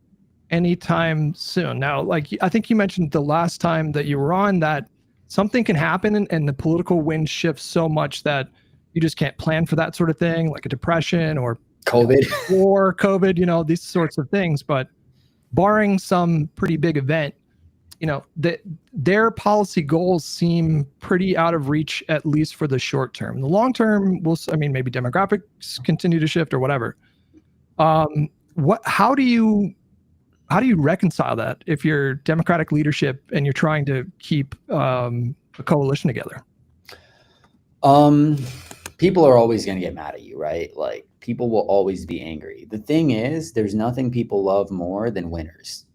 anytime soon. Now, like I think you mentioned the last time that you were on, that something can happen and the political wind shifts so much that you just can't plan for that sort of thing, like a depression or COVID. War, COVID, these sorts of things. But barring some pretty big event, their policy goals seem pretty out of reach, at least for the short term. The long term, maybe demographics continue to shift or whatever. How do you reconcile that if you're Democratic leadership and you're trying to keep a coalition together? People are always going to get mad at you, right? Like, people will always be angry. The thing is, there's nothing people love more than winners.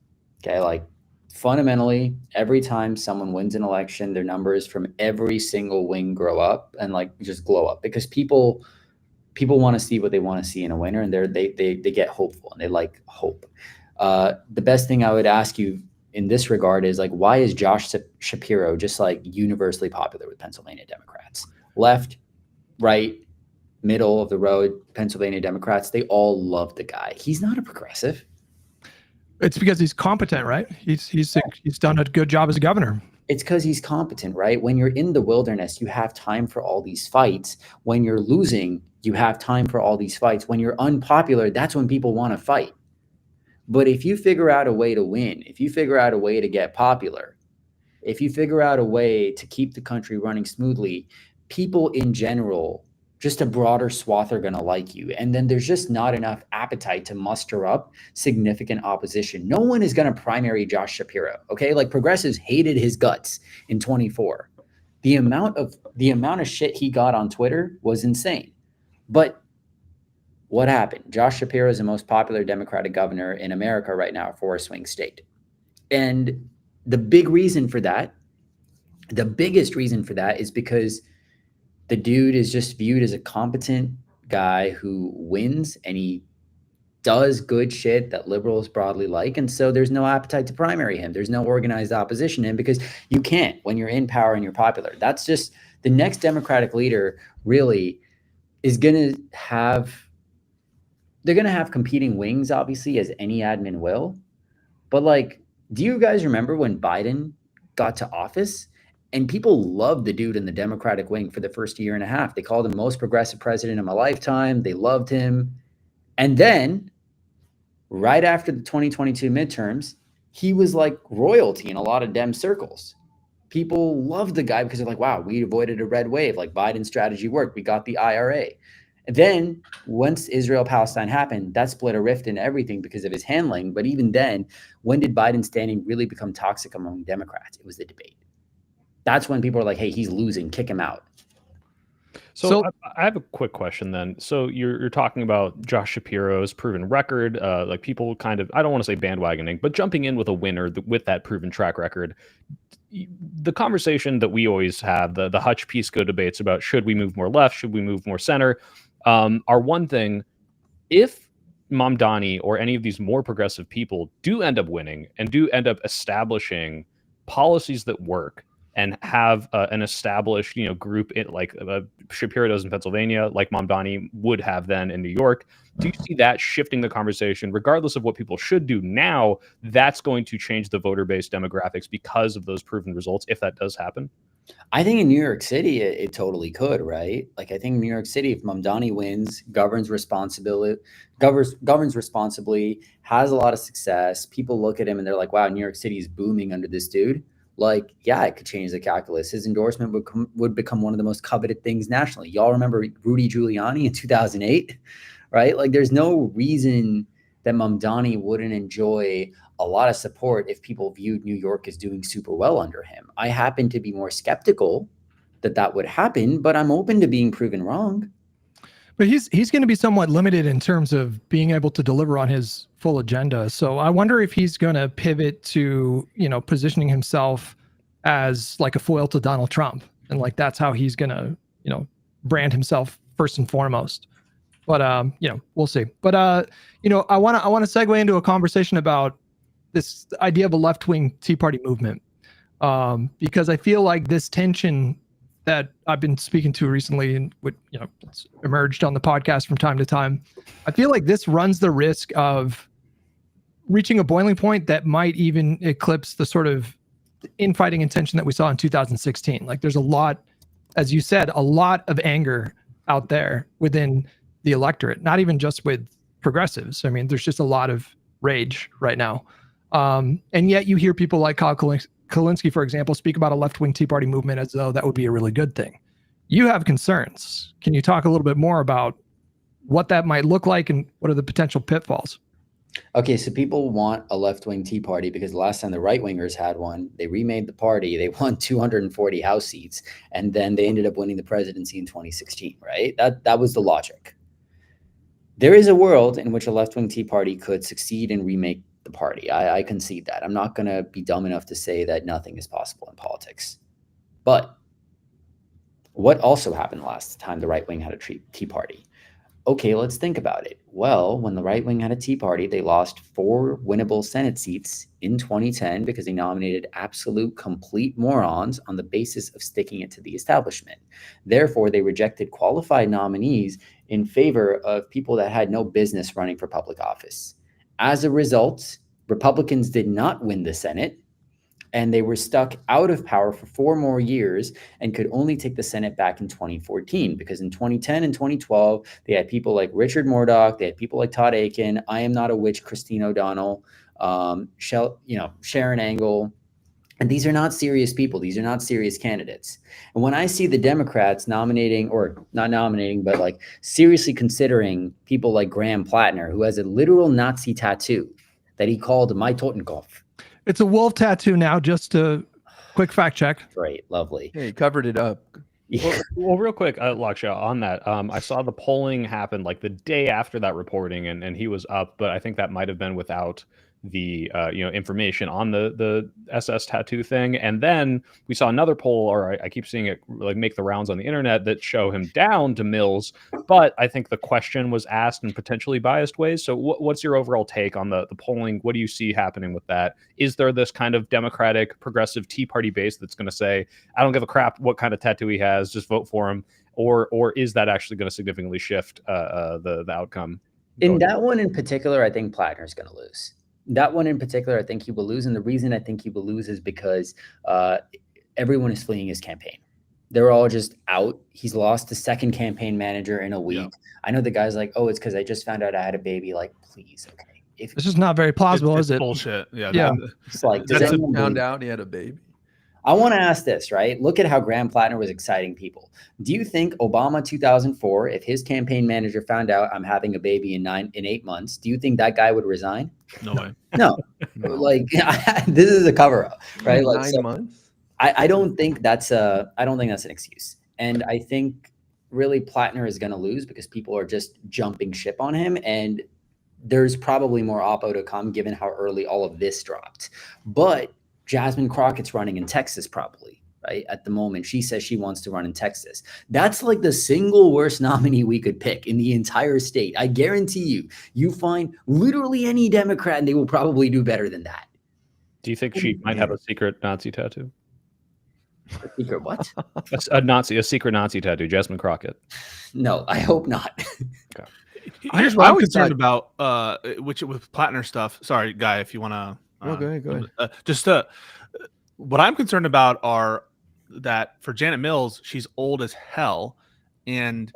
Okay, like, fundamentally, every time someone wins an election, their numbers from every single wing grow up and like just glow up, because people want to see what they want to see in a winner, and they get hopeful and they like hope. The best thing I would ask you in this regard is, like, why is Josh Shapiro just like universally popular with Pennsylvania Democrats? Left, right, middle of the road, Pennsylvania Democrats, they all love the guy. He's not a progressive. It's because he's competent, right? He's done a good job as a governor. It's because he's competent, right? When you're in the wilderness, you have time for all these fights. When you're losing, you have time for all these fights. When you're unpopular, that's when people want to fight. But if you figure out a way to win, if you figure out a way to get popular, if you figure out a way to keep the country running smoothly, people in general, just a broader swath, are going to like you. And then there's just not enough appetite to muster up significant opposition. No one is going to primary Josh Shapiro. Okay. Like, progressives hated his guts in 24. The amount of shit he got on Twitter was insane. But what happened? Josh Shapiro is the most popular Democratic governor in America right now for a swing state. And the biggest reason for that is because the dude is just viewed as a competent guy who wins, and he does good shit that liberals broadly like. And so there's no appetite to primary him. There's no organized opposition to him, because you can't when you're in power and you're popular. That's just the next Democratic leader really is going to have, they're going to have competing wings, obviously, as any admin will. But like, do you guys remember when Biden got to office? And people loved the dude in the Democratic wing for the first year and a half. They called him most progressive president of my lifetime. They loved him. And then right after the 2022 midterms, he was like royalty in a lot of Dem circles. People loved the guy because they're like, wow, we avoided a red wave. Like, Biden's strategy worked. We got the IRA. And then once Israel-Palestine happened, that split a rift in everything because of his handling. But even then, when did Biden's standing really become toxic among Democrats? It was the debate. That's when people are like, hey, he's losing, kick him out. So I have a quick question then. So you're talking about Josh Shapiro's proven record, like people kind of, I don't want to say bandwagoning, but jumping in with a winner with that proven track record. The conversation that we always have, the Hutch Pisco debates about should we move more left, should we move more center, are one thing. If Mamdani or any of these more progressive people do end up winning and do end up establishing policies that work, and have an established, group like Shapiro does in Pennsylvania, like Mamdani would have then in New York. Do you see that shifting the conversation, regardless of what people should do now? That's going to change the voter base demographics because of those proven results, if that does happen? I think in New York City, it totally could, right? Like, I think New York City, if Mamdani wins, governs responsibly, has a lot of success. People look at him and they're like, wow, New York City is booming under this dude. Like, yeah, it could change the calculus. His endorsement would become one of the most coveted things nationally. Y'all remember Rudy Giuliani in 2008, right? Like, there's no reason that Mamdani wouldn't enjoy a lot of support if people viewed New York as doing super well under him. I happen to be more skeptical that would happen, but I'm open to being proven wrong. But he's going to be somewhat limited in terms of being able to deliver on his full agenda. So I wonder if he's going to pivot to, positioning himself as like a foil to Donald Trump. And like, that's how he's going to, brand himself first and foremost. But, we'll see. But, I want to segue into a conversation about this idea of a left-wing Tea Party movement. Because I feel like this tension that I've been speaking to recently and it's emerged on the podcast from time to time, I feel like this runs the risk of reaching a boiling point that might even eclipse the sort of infighting and tension that we saw in 2016. Like there's a lot, as you said, a lot of anger out there within the electorate, not even just with progressives. I mean, there's just a lot of rage right now. And yet you hear people like Kyle Kulinski, for example, speak about a left-wing Tea Party movement as though that would be a really good thing. You have concerns. Can you talk a little bit more about what that might look like and what are the potential pitfalls? Okay, so people want a left-wing Tea Party because the last time the right-wingers had one, they remade the party, they won 240 House seats, and then they ended up winning the presidency in 2016, right? That was the logic. There is a world in which a left-wing Tea Party could succeed and remake the party. I concede that. I'm not going to be dumb enough to say that nothing is possible in politics. But what also happened last time the right wing had a Tea Party? Okay, let's think about it. Well, when the right wing had a Tea Party, they lost 4 winnable Senate seats in 2010 because they nominated absolute complete morons on the basis of sticking it to the establishment. Therefore, they rejected qualified nominees in favor of people that had no business running for public office. As a result, Republicans did not win the Senate, and they were stuck out of power for 4 more years and could only take the Senate back in 2014, because in 2010 and 2012, they had people like Richard Murdoch, they had people like Todd Aiken, I Am Not a Witch, Christine O'Donnell, Sharon Angle. And these are not serious people. These are not serious candidates. And when I see the Democrats nominating, or not nominating, but like seriously considering people like Graham Plattner, who has a literal Nazi tattoo that he called My Totenkopf. It's a wolf tattoo now, just a quick fact check. Great, lovely. Hey, covered it up. Yeah. Well, real quick, Lakshya, on that, I saw the polling happen like the day after that reporting, and he was up, but I think that might have been without the information on the SS tattoo thing. And then we saw another poll, or I keep seeing it like make the rounds on the internet, that show him down to Mills, but I think the question was asked in potentially biased ways. So what's your overall take on the polling? What do you see happening with that? Is there this kind of Democratic progressive Tea Party base that's going to say, I don't give a crap what kind of tattoo he has, just vote for him? Or is that actually going to significantly shift the outcome? In that one in particular, I think Plattner's going to lose. That one in particular, I think he will lose. And the reason I think he will lose is because everyone is fleeing his campaign. They're all just out. He's lost the second campaign manager in a week. Yeah. I know the guy's like, oh, it's because I just found out I had a baby. Like, please, okay. This is not very plausible, is it? Bullshit. Yeah. It's like, does anyone found out he had a baby? I want to ask this, right? Look at how Graham Plattner was exciting people. Do you think Obama 2004, if his campaign manager found out I'm having a baby in 8 months, do you think that guy would resign? No way. No. Like this is a cover up, right? Like 9 months. I don't think that's an excuse. And I think really Plattner is going to lose because people are just jumping ship on him, and there's probably more oppo to come given how early all of this dropped. But Jasmine Crockett's running in Texas probably, right? At the moment, she says she wants to run in Texas. That's like the single worst nominee we could pick in the entire state. I guarantee you find literally any Democrat and they will probably do better than that. Do you think she might have a secret Nazi tattoo? A secret what? a secret Nazi tattoo, Jasmine Crockett. No, I hope not. Okay. Here's what I'm concerned about, which with Plattner stuff. Sorry, Guy, if you want to. Go ahead. What I'm concerned about are that for Janet Mills, she's old as hell, and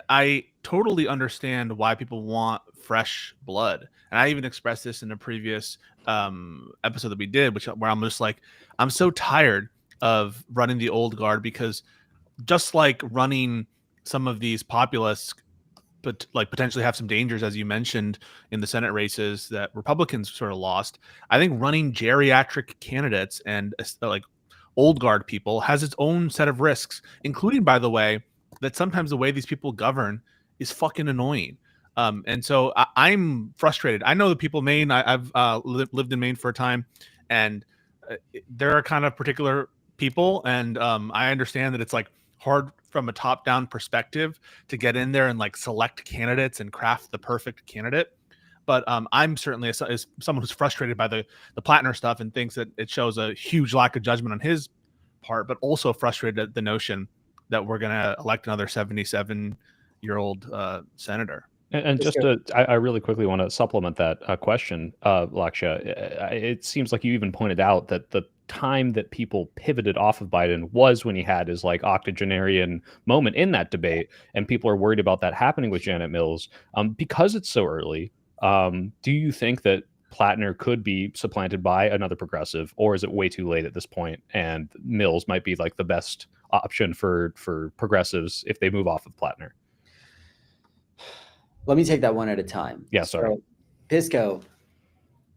I totally understand why people want fresh blood. And I even expressed this in a previous episode that we did, where I'm just like, I'm so tired of running the old guard, because just like running some of these populists, but like potentially have some dangers, as you mentioned in the Senate races that Republicans sort of lost. I think running geriatric candidates and like old guard people has its own set of risks, including, by the way, that sometimes the way these people govern is fucking annoying. And so I'm frustrated. I know the people of Maine. I've lived in Maine for a time, and there are kind of particular people, and I understand that it's like hard from a top-down perspective to get in there and like select candidates and craft the perfect candidate. But I'm certainly as someone who's frustrated by the Plattner stuff and thinks that it shows a huge lack of judgment on his part, but also frustrated at the notion that we're going to elect another 77-year-old senator. And just I really quickly want to supplement that question, Lakshya. It seems like you even pointed out that the time that people pivoted off of Biden was when he had his like octogenarian moment in that debate, and people are worried about that happening with Janet Mills because it's so early. Do you think that Plattner could be supplanted by another progressive, or is it way too late at this point and Mills might be like the best option for progressives if they move off of Plattner? Let me take that one at a time. Yeah, sorry. So, Pisco,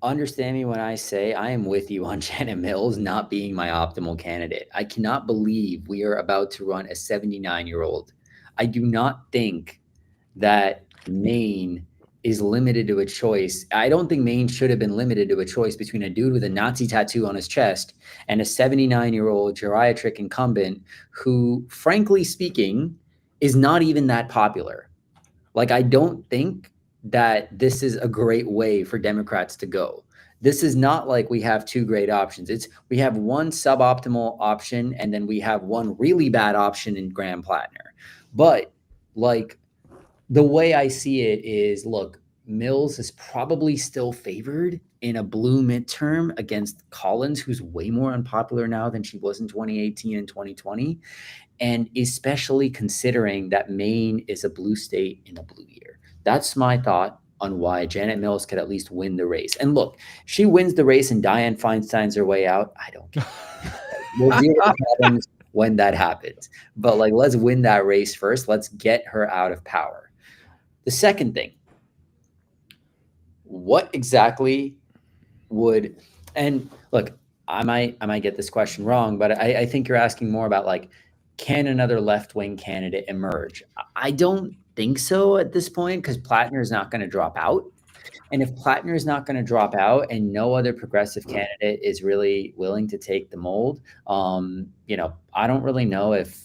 understand me when I say I am with you on Janet Mills not being my optimal candidate. I cannot believe we are about to run a 79-year-old. I do not think that Maine is limited to a choice. I don't think Maine should have been limited to a choice between a dude with a Nazi tattoo on his chest and a 79-year-old geriatric incumbent who, frankly speaking, is not even that popular. Like, I don't think that this is a great way for Democrats to go. This is not like we have two great options. We have one suboptimal option, and then we have one really bad option in Graham Plattner. But like, the way I see it is, look, Mills is probably still favored in a blue midterm against Collins, who's way more unpopular now than she was in 2018 and 2020. And especially considering that Maine is a blue state in a blue year. That's my thought on why Janet Mills could at least win the race. And look, she wins the race and Dianne Feinstein's her way out. I don't care. We'll deal with the problems when that happens. But like, let's win that race first. Let's get her out of power. The second thing, what exactly would, and look, I might get this question wrong, but I think you're asking more about like, can another left-wing candidate emerge? I don't think so at this point, because Plattner is not going to drop out. And if Plattner is not going to drop out and no other progressive candidate is really willing to take the mold, I don't really know if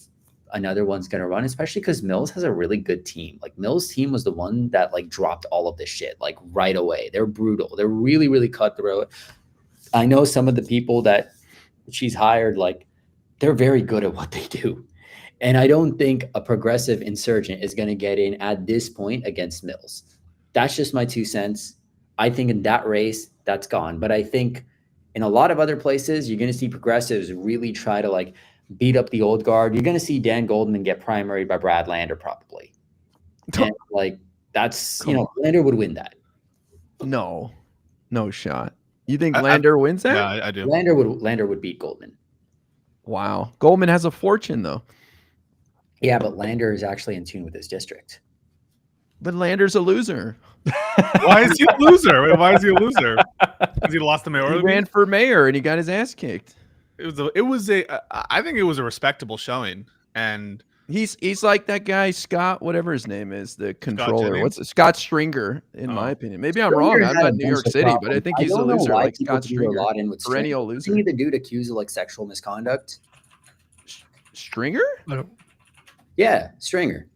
another one's going to run, especially because Mills has a really good team. Like, Mills' team was the one that like dropped all of this shit like right away. They're brutal. They're really, really cutthroat. I know some of the people that she's hired, like, they're very good at what they do. And I don't think a progressive insurgent is going to get in at this point against Mills. That's just my 2 cents. I think in that race, that's gone. But I think in a lot of other places, you're going to see progressives really try to like beat up the old guard. You're going to see Dan Goldman get primaried by Brad Lander probably. And like, that's, Lander would win that. No shot. You think Lander wins that? Yeah, I do. Lander would beat Goldman. Wow. Goldman has a fortune though. Yeah, but Lander is actually in tune with his district. But Lander's a loser. Why is he a loser? Wait, why is he a loser? Because he lost the mayor. He ran for mayor and he got his ass kicked. I think it was a respectable showing, and he's like that guy Scott, whatever his name is, the controller. Scott Stringer, in my opinion. Maybe I'm wrong. I'm not in New York City, but I think he's a loser, like Scott Stringer. Perennial loser. Isn't he the dude accused of like sexual misconduct? Stringer? Yeah, Stringer.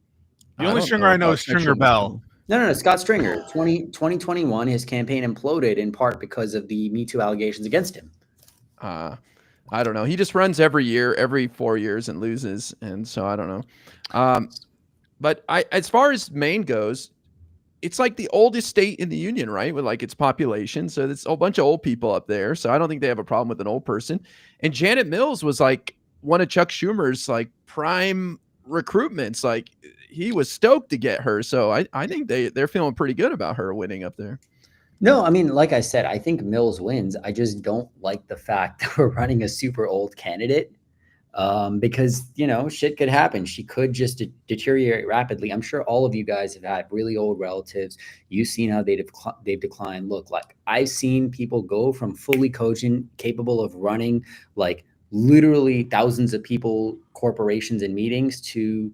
The only Stringer I know is Stringer Bell. No, Scott Stringer. 2021, his campaign imploded in part because of the Me Too allegations against him. I don't know. He just runs every year, every 4 years, and loses, and so I don't know. But as far as Maine goes, it's like the oldest state in the union, right? With like its population, so there's a whole bunch of old people up there. So I don't think they have a problem with an old person. And Janet Mills was like one of Chuck Schumer's like prime recruitments. Like, he was stoked to get her. So I think they're feeling pretty good about her winning up there. No, I mean, like I said, I think Mills wins. I just don't like the fact that we're running a super old candidate because, shit could happen. She could just deteriorate rapidly. I'm sure all of you guys have had really old relatives. You've seen how they've declined. Look, like, I've seen people go from fully cogent, capable of running like literally thousands of people, corporations, and meetings to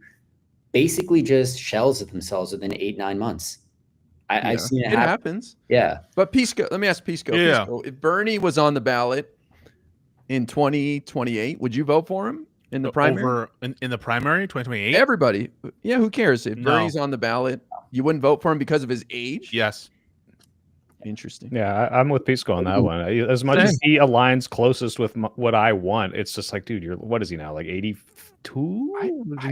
basically just shells of themselves within 8-9 months. I've seen it happens. Yeah. But Pisco, let me ask Pisco. Yeah. Pisco, if Bernie was on the ballot in 2028, would you vote for him in the primary? In the primary, 2028? Everybody. Yeah, who cares? If Bernie's on the ballot, you wouldn't vote for him because of his age? Yes. Interesting. Yeah, I'm with Pisco on that one. As much as he aligns closest with what I want, it's just like, dude, what is he now? Like 82?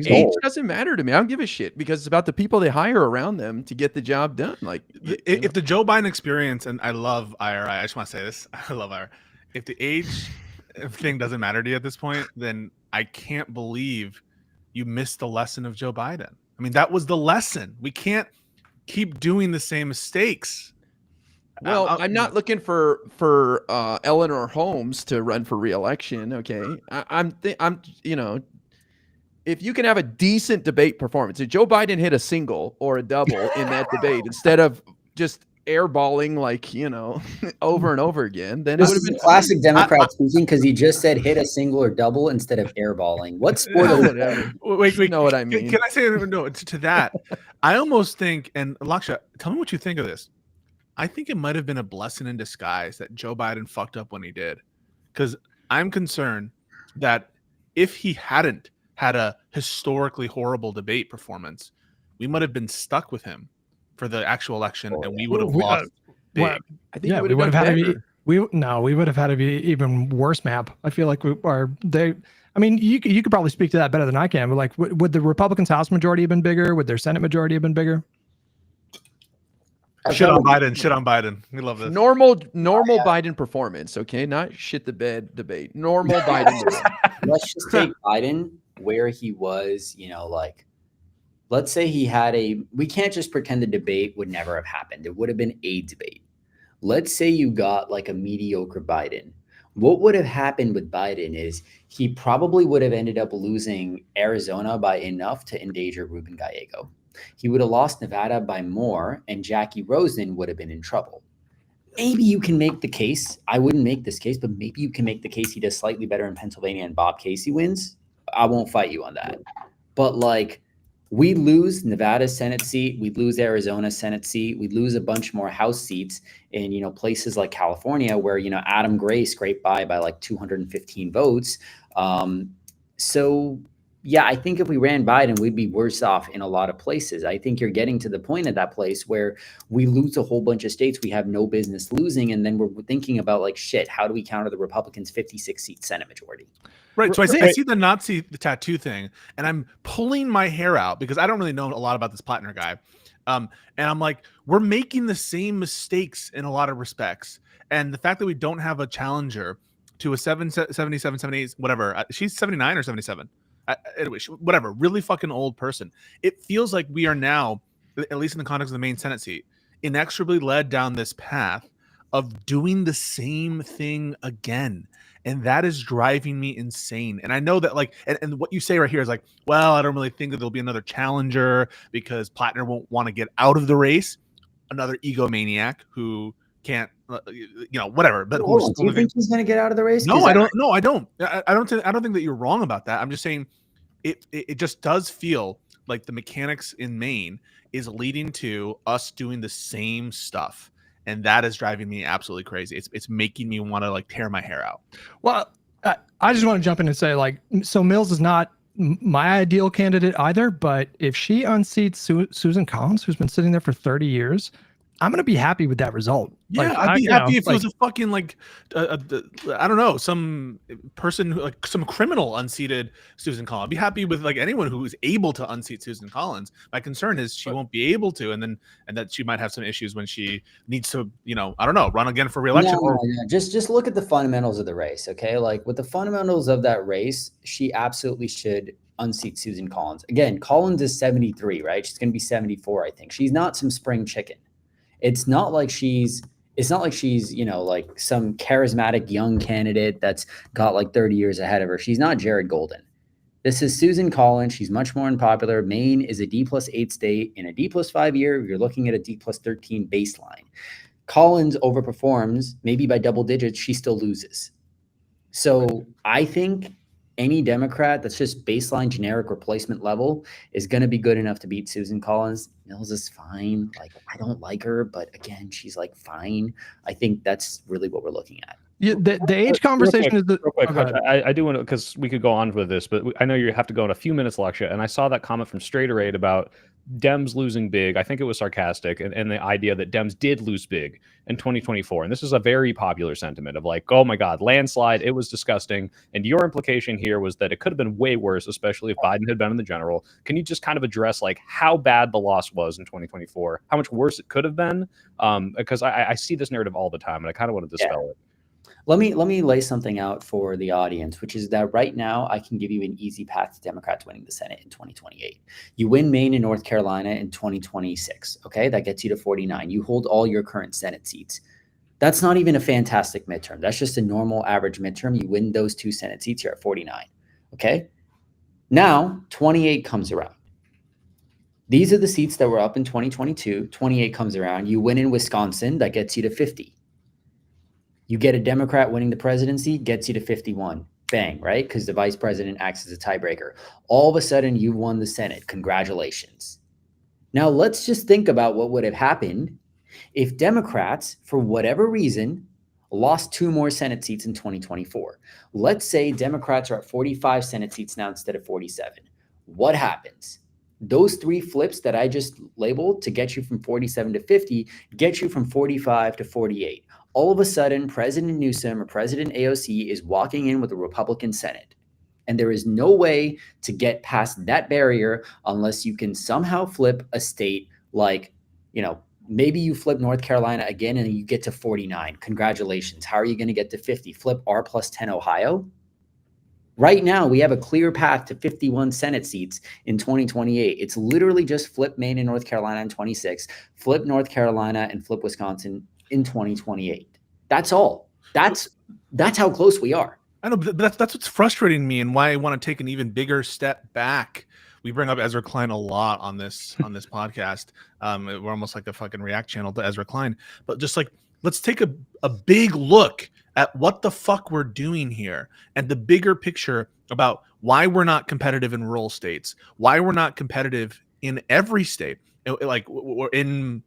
Age doesn't matter to me. I don't give a shit because it's about the people they hire around them to get the job done. Like, if the Joe Biden experience, and I love IRA, I just want to say this, I love IRA. If the age thing doesn't matter to you at this point, then I can't believe you missed the lesson of Joe Biden. I mean, that was the lesson. We can't keep doing the same mistakes. Well, I'm not looking for Eleanor Holmes to run for re-election. Okay, I'm if you can have a decent debate performance, if Joe Biden hit a single or a double in that debate instead of just airballing over and over again, then This it would have is been a classic Democrat speaking because he just said hit a single or double instead of airballing. What sport? whatever. Wait, You know what I mean? Can I say no to that? I almost think, and Lakshya, tell me what you think of this. I think it might have been a blessing in disguise that Joe Biden fucked up when he did, because I'm concerned that if he hadn't had a historically horrible debate performance, we might have been stuck with him for the actual election, and we would have lost big. I think we would have had to be. We would have had to be even worse map. I feel like I mean, you could probably speak to that better than I can. But like, would the Republicans' House majority have been bigger? Would their Senate majority have been bigger? Shit on Biden. We love this. Normal Biden performance, okay? Not shit the bed debate. Normal Biden debate. Let's just take Biden where he was, like, let's say he had we can't just pretend the debate would never have happened. It would have been a debate. Let's say you got like a mediocre Biden. What would have happened with Biden is he probably would have ended up losing Arizona by enough to endanger Ruben Gallego. He would have lost Nevada by more, and Jackie Rosen would have been in trouble. Maybe you can make the case. I wouldn't make this case, but maybe you can make the case he does slightly better in Pennsylvania and Bob Casey wins. I won't fight you on that. But like, we lose Nevada Senate seat, we lose Arizona Senate seat, we lose a bunch more House seats in places like California where Adam Gray scraped by like 215 votes. So yeah, I think if we ran Biden, we'd be worse off in a lot of places. I think you're getting to the point at that place where we lose a whole bunch of states we have no business losing, and then we're thinking about like, shit, how do we counter the Republicans' 56-seat Senate majority? Right. So I see the tattoo thing, and I'm pulling my hair out because I don't really know a lot about this Plattner guy. And I'm like, we're making the same mistakes in a lot of respects. And the fact that we don't have a challenger to a 77, 78, whatever, she's 79 or 77. Anyway, whatever, really fucking old person. It feels like we are now, at least in the context of the main Senate seat, inexorably led down this path of doing the same thing again. And that is driving me insane. And I know that and what you say right here is like, well, I don't really think that there'll be another challenger because Plattner won't want to get out of the race. Another egomaniac who can't, whatever. But do you think he's going to get out of the race? No, I don't. No, I don't. I don't think that you're wrong about that. I'm just saying it just does feel like the mechanics in Maine is leading to us doing the same stuff. And that is driving me absolutely crazy. It's making me want to like tear my hair out. Well, I just want to jump in and say, like, so Mills is not my ideal candidate either, but if she unseats Susan Collins, who's been sitting there for 30 years, I'm going to be happy with that result. Yeah, like, I'd be happy if it was a fucking I don't know, some person who, like some criminal unseated Susan Collins. I'd be happy with like anyone who is able to unseat Susan Collins. My concern is she won't be able to, and that she might have some issues when she needs to, I don't know, run again for re-election. No. Just look at the fundamentals of the race, okay? Like with the fundamentals of that race, she absolutely should unseat Susan Collins. Again, Collins is 73, right? She's going to be 74, I think. She's not some spring chicken. It's not like she's like some charismatic young candidate that's got like 30 years ahead of her. She's not Jared Golden. This is Susan Collins. She's much more unpopular. Maine is a D+8 state. In a D+5 year, you're looking at a D+13 baseline. Collins overperforms, maybe by double digits, she still loses. So I think any Democrat that's just baseline generic replacement level is going to be good enough to beat Susan Collins. Mills is fine. Like, I don't like her, but again, she's like fine. I think that's really what we're looking at. Yeah, the age conversation is the. Real quick, I do want to, because we could go on with this, but I know you have to go in a few minutes, Lakshya, and I saw that comment from Straighterade about Dems losing big. I think it was sarcastic, and the idea that Dems did lose big in 2024. And this is a very popular sentiment of like, oh my God, landslide, it was disgusting. And your implication here was that it could have been way worse, especially if Biden had been in the general. Can you just kind of address like how bad the loss was in 2024, how much worse it could have been? Because I see this narrative all the time, and I kind of want to dispel it. Let me lay something out for the audience, which is that right now I can give you an easy path to Democrats winning the Senate in 2028. You win Maine and North Carolina in 2026. Okay, that gets you to 49. You hold all your current Senate seats. That's not even a fantastic midterm. That's just a normal average midterm. You win those 2 Senate seats, you're at 49. Okay, now 28 comes around. These are the seats that were up in 2022. 28 comes around. You win in Wisconsin, that gets you to 50. You get a Democrat winning the presidency, gets you to 51. Bang, right? Because the vice president acts as a tiebreaker. All of a sudden, you won the Senate. Congratulations. Now, let's just think about what would have happened if Democrats, for whatever reason, lost 2 more Senate seats in 2024. Let's say Democrats are at 45 Senate seats now instead of 47. What happens? Those 3 flips that I just labeled to get you from 47 to 50 get you from 45 to 48. All of a sudden, President Newsom or President AOC is walking in with a Republican Senate. And there is no way to get past that barrier unless you can somehow flip a state like, maybe you flip North Carolina again and you get to 49. Congratulations. How are you going to get to 50? Flip R plus 10 Ohio? Right now, we have a clear path to 51 Senate seats in 2028. It's literally just flip Maine and North Carolina in 26, flip North Carolina and flip Wisconsin in 2028. That's all. That's how close we are. I know, but that's what's frustrating me, and why I want to take an even bigger step back. We bring up Ezra Klein a lot on this podcast. We're almost like a fucking react channel to Ezra Klein. But just like, let's take a big look at what the fuck we're doing here, and the bigger picture about why we're not competitive in rural states, why we're not competitive in every state, like we're in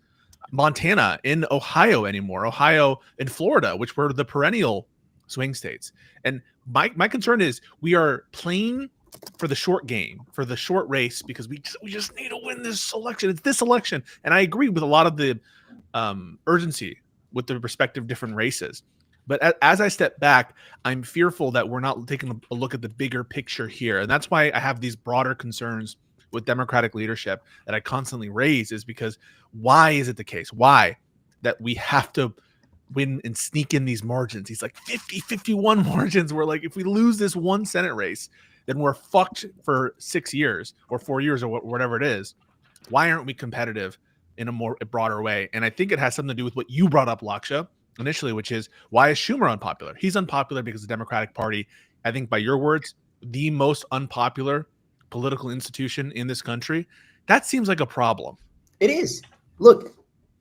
Montana, in Ohio anymore, Ohio and Florida, which were the perennial swing states. And my concern is we are playing for the short game, for the short race, because we just need to win this election. It's this election. And I agree with a lot of the urgency with the respective different races. But as I step back, I'm fearful that we're not taking a look at the bigger picture here. And that's why I have these broader concerns with Democratic leadership that I constantly raise, is because why is it the case? Why that we have to win and sneak in these margins? He's like 50, 51 margins. We're like, if we lose this one Senate race, then we're fucked for 6 years or 4 years or whatever it is. Why aren't we competitive in a broader way? And I think it has something to do with what you brought up, Lakshya, initially, which is, why is Schumer unpopular? He's unpopular because the Democratic Party, I think by your words, the most unpopular political institution in this country. That seems like a problem. It is. Look,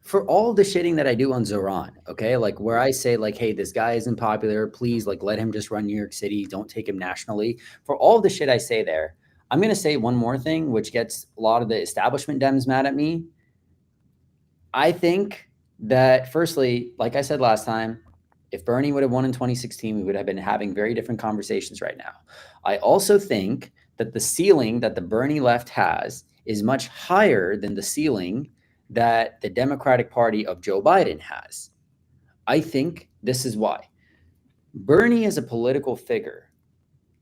for all the shitting that I do on Zoran, okay, like where I say like, hey, this guy isn't popular, please, like, let him just run New York City, don't take him nationally. For all the shit I say there, I'm going to say one more thing, which gets a lot of the establishment Dems mad at me. I think that, firstly, like I said last time, if Bernie would have won in 2016, we would have been having very different conversations right now. I also think that the ceiling that the Bernie left has is much higher than the ceiling that the Democratic Party of Joe Biden has. I think this is why. Bernie is a political figure,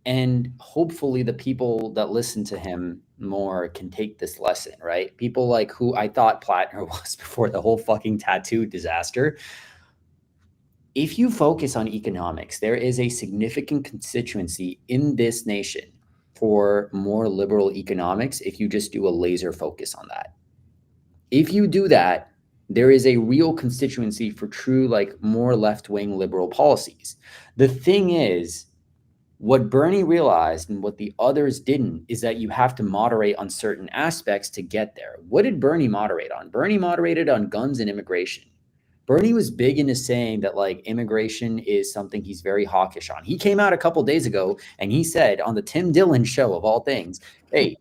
and hopefully the people that listen to him more can take this lesson, right? People like who I thought Plattner was before the whole fucking tattoo disaster. If you focus on economics, there is a significant constituency in this nation for more liberal economics if you just do a laser focus on that. If you do that, there is a real constituency for true, like, more left-wing liberal policies. The thing is, what Bernie realized and what the others didn't is that you have to moderate on certain aspects to get there. What did Bernie moderate on? Bernie moderated on guns and immigration. Bernie was big into saying that, like, immigration is something he's very hawkish on. He came out a couple days ago and he said on the Tim Dillon show, of all things, hey,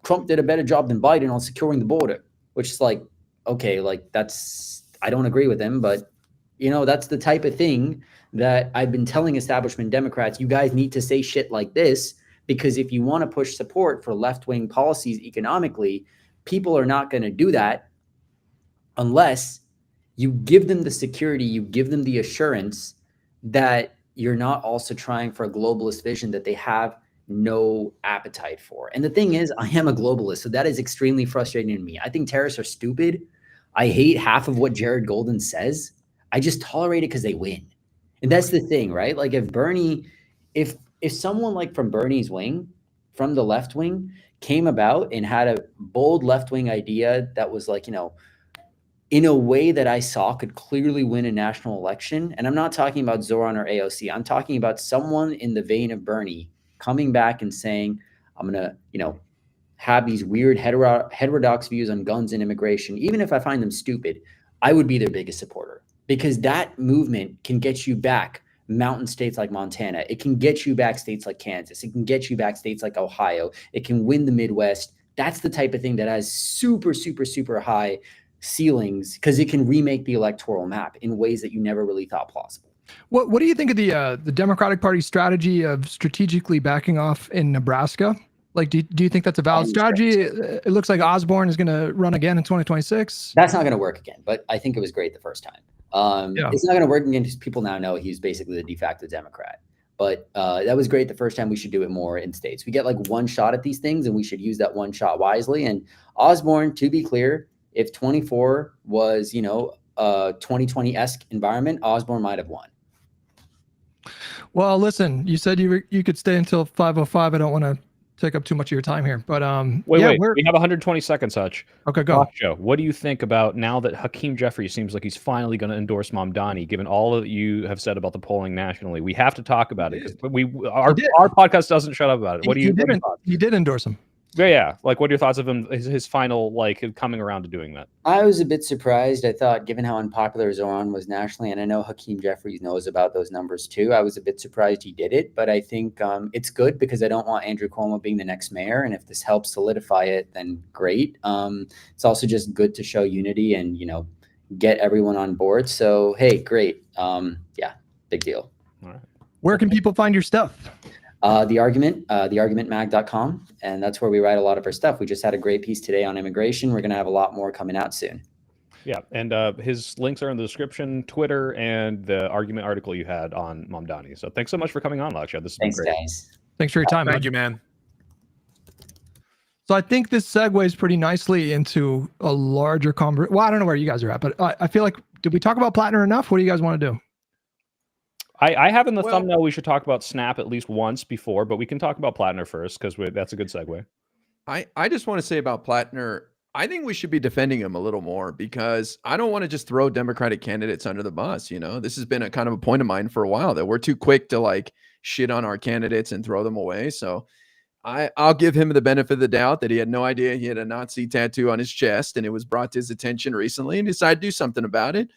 Trump did a better job than Biden on securing the border, which is like, okay, like, I don't agree with him, but that's the type of thing that I've been telling establishment Democrats, you guys need to say shit like this, because if you want to push support for left-wing policies economically, people are not going to do that unless you give them the security, you give them the assurance that you're not also trying for a globalist vision that they have no appetite for. And the thing is, I am a globalist, so that is extremely frustrating to me. I think terrorists are stupid. I hate half of what Jared Golden says. I just tolerate it because they win. And that's the thing, right? Like if Bernie, if someone like from Bernie's wing, from the left wing, came about and had a bold left wing idea that was like, in a way that I saw could clearly win a national election. And I'm not talking about Zoran or AOC. I'm talking about someone in the vein of Bernie coming back and saying, I'm going to, have these weird heterodox views on guns and immigration. Even if I find them stupid, I would be their biggest supporter, because that movement can get you back mountain states like Montana. It can get you back states like Kansas. It can get you back states like Ohio. It can win the Midwest. That's the type of thing that has super, super, super high ceilings, because it can remake the electoral map in ways that you never really thought possible. What do you think of the Democratic Party strategy of strategically backing off in Nebraska? Like, do you think that's a valid strategy? It looks like Osborne is going to run again in 2026. That's not going to work again, but I think it was great the first time. It's not going to work again because people now know he's basically the de facto Democrat. But that was great the first time. We should do it more in states. We get like one shot at these things, and we should use that one shot wisely. And Osborne, to be clear, if 24 was, a 2020-esque environment, Osborne might have won. Well, listen, you said you could stay until 5:05. I don't want to take up too much of your time here, but wait, we have 120 seconds, Hutch. Okay, go. Lakshya, what do you think about now that Hakeem Jeffries seems like he's finally going to endorse Mamdani, given all that you have said about the polling nationally? We have to talk about it because our podcast doesn't shut up about it. What do you think? He did endorse him. Yeah. Like, what are your thoughts of him, his final, coming around to doing that? I was a bit surprised. I thought, given how unpopular Zoran was nationally, and I know Hakeem Jeffries knows about those numbers too, I was a bit surprised he did it. But I think it's good, because I don't want Andrew Cuomo being the next mayor. And if this helps solidify it, then great. It's also just good to show unity and, get everyone on board. So, hey, great. Big deal. All right. Where can people find your stuff? theargumentmag.com. And that's where we write a lot of our stuff. We just had a great piece today on immigration. We're going to have a lot more coming out soon. Yeah. And his links are in the description, Twitter, and the argument article you had on Mamdani. So thanks so much for coming on, Lakshya. This has been great. Guys. Thanks for your time. Thank you, man. So I think this segues pretty nicely into a larger conversation. Well, I don't know where you guys are at, but I feel like, did we talk about Plattner enough? What do you guys want to do? I have in the thumbnail we should talk about Snap at least once before, but we can talk about Plattner first because that's a good segue. I just want to say about Plattner, I think we should be defending him a little more, because I don't want to just throw Democratic candidates under the bus. This has been a kind of a point of mine for a while, that we're too quick to shit on our candidates and throw them away. So I'll give him the benefit of the doubt that he had no idea he had a Nazi tattoo on his chest, and it was brought to his attention recently, and decided to do something about it.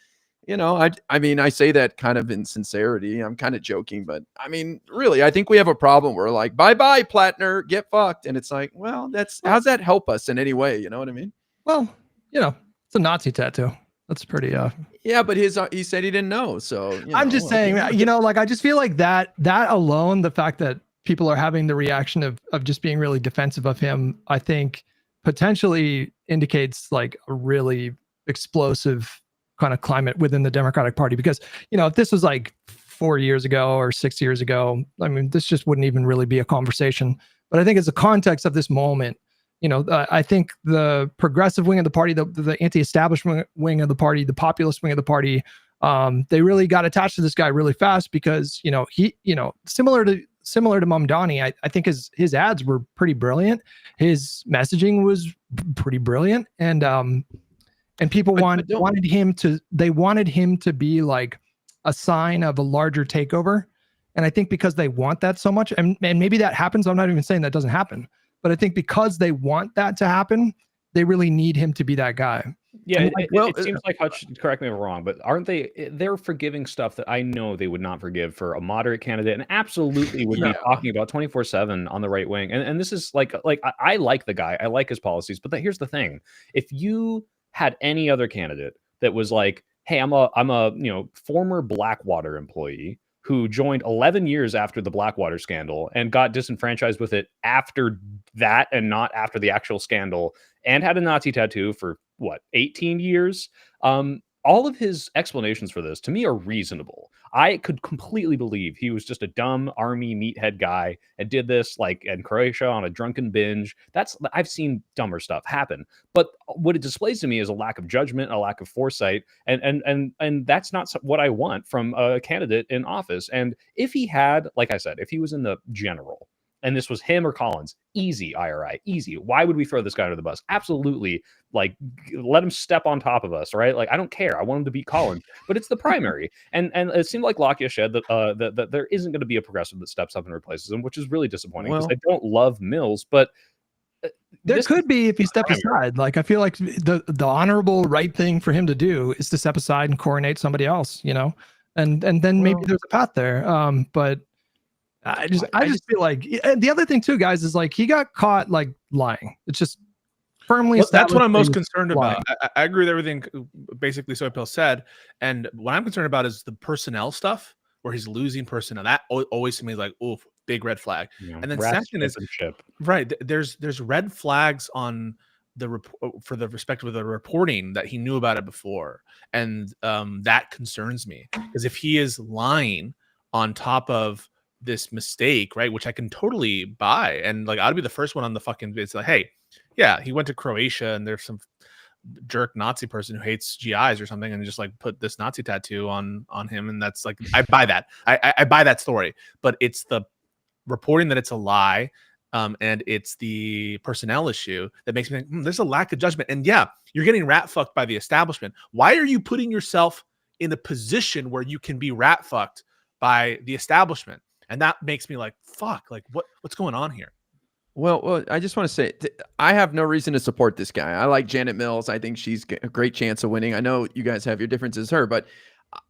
I mean, I say that kind of in sincerity. I'm kind of joking, but I mean, really, I think we have a problem. We're like, bye-bye, Plattner, get fucked. And it's like, well, how's that help us in any way? You know what I mean? Well, it's a Nazi tattoo. That's pretty, yeah, but he said he didn't know. So I'm just saying, I just feel like that alone, the fact that people are having the reaction of just being really defensive of him, I think potentially indicates a really explosive kind of climate within the Democratic Party. Because, if this was 4 years ago or 6 years ago, I mean, this just wouldn't even really be a conversation. But I think it's the context of this moment. I think the progressive wing of the party, the anti-establishment wing of the party, the populist wing of the party, they really got attached to this guy really fast because, he, similar to Mamdani, I think his ads were pretty brilliant. His messaging was pretty brilliant. And people wanted him to be like a sign of a larger takeover. And I think because they want that so much, and maybe that happens, I'm not even saying that doesn't happen, but I think because they want that to happen, they really need him to be that guy. Yeah, it seems like Hutch, correct me if I'm wrong, but aren't they're forgiving stuff that I know they would not forgive for a moderate candidate, and absolutely would be talking about 24/7 on the right wing. And this is I like the guy, I like his policies, but here's the thing. If you had any other candidate that was like, hey, I'm a former Blackwater employee who joined 11 years after the Blackwater scandal and got disenfranchised with it after that and not after the actual scandal, and had a Nazi tattoo for 18 years. all of his explanations for this to me are reasonable. I could completely believe he was just a dumb army meathead guy and did this like in Croatia on a drunken binge. I've seen dumber stuff happen. But what it displays to me is a lack of judgment, a lack of foresight, and that's not what I want from a candidate in office. And if he had, like I said, if he was in the general, and this was him or Collins, easy IRI, easy. Why would we throw this guy under the bus? Absolutely, like let him step on top of us, right? Like I don't care. I want him to beat Collins, but it's the primary, and it seemed like Lakshya said that there isn't going to be a progressive that steps up and replaces him, which is really disappointing because I don't love Mills, but there could be if he steps aside. Like I feel like the honorable right thing for him to do is to step aside and coronate somebody else, you know, and then maybe there's a path there. But I just feel like the other thing too, guys, is like he got caught like lying. It's just firmly established. That's what I'm most concerned about. I agree with everything basically Soypil said, and what I'm concerned about is the personnel stuff where he's losing personnel. That always to me is like, oof, big red flag. Yeah, and then second is right. There's red flags on the for the respective of the reporting that he knew about it before, and that concerns me because if he is lying on top of this mistake, right, which I can totally buy, and like I'd be the first one on the fucking it's like, hey, yeah, he went to Croatia and there's some jerk Nazi person who hates GIs or something and just like put this Nazi tattoo on him, and that's like I buy that. I buy that story, but it's the reporting that it's a lie, and it's the personnel issue that makes me think there's a lack of judgment. And yeah, you're getting rat fucked by the establishment. Why are you putting yourself in a position where you can be rat fucked by the establishment? And that makes me like, fuck, like what's going on here? Well, I just want to say, I have no reason to support this guy. I like Janet Mills. I think she's a great chance of winning. I know you guys have your differences with her, but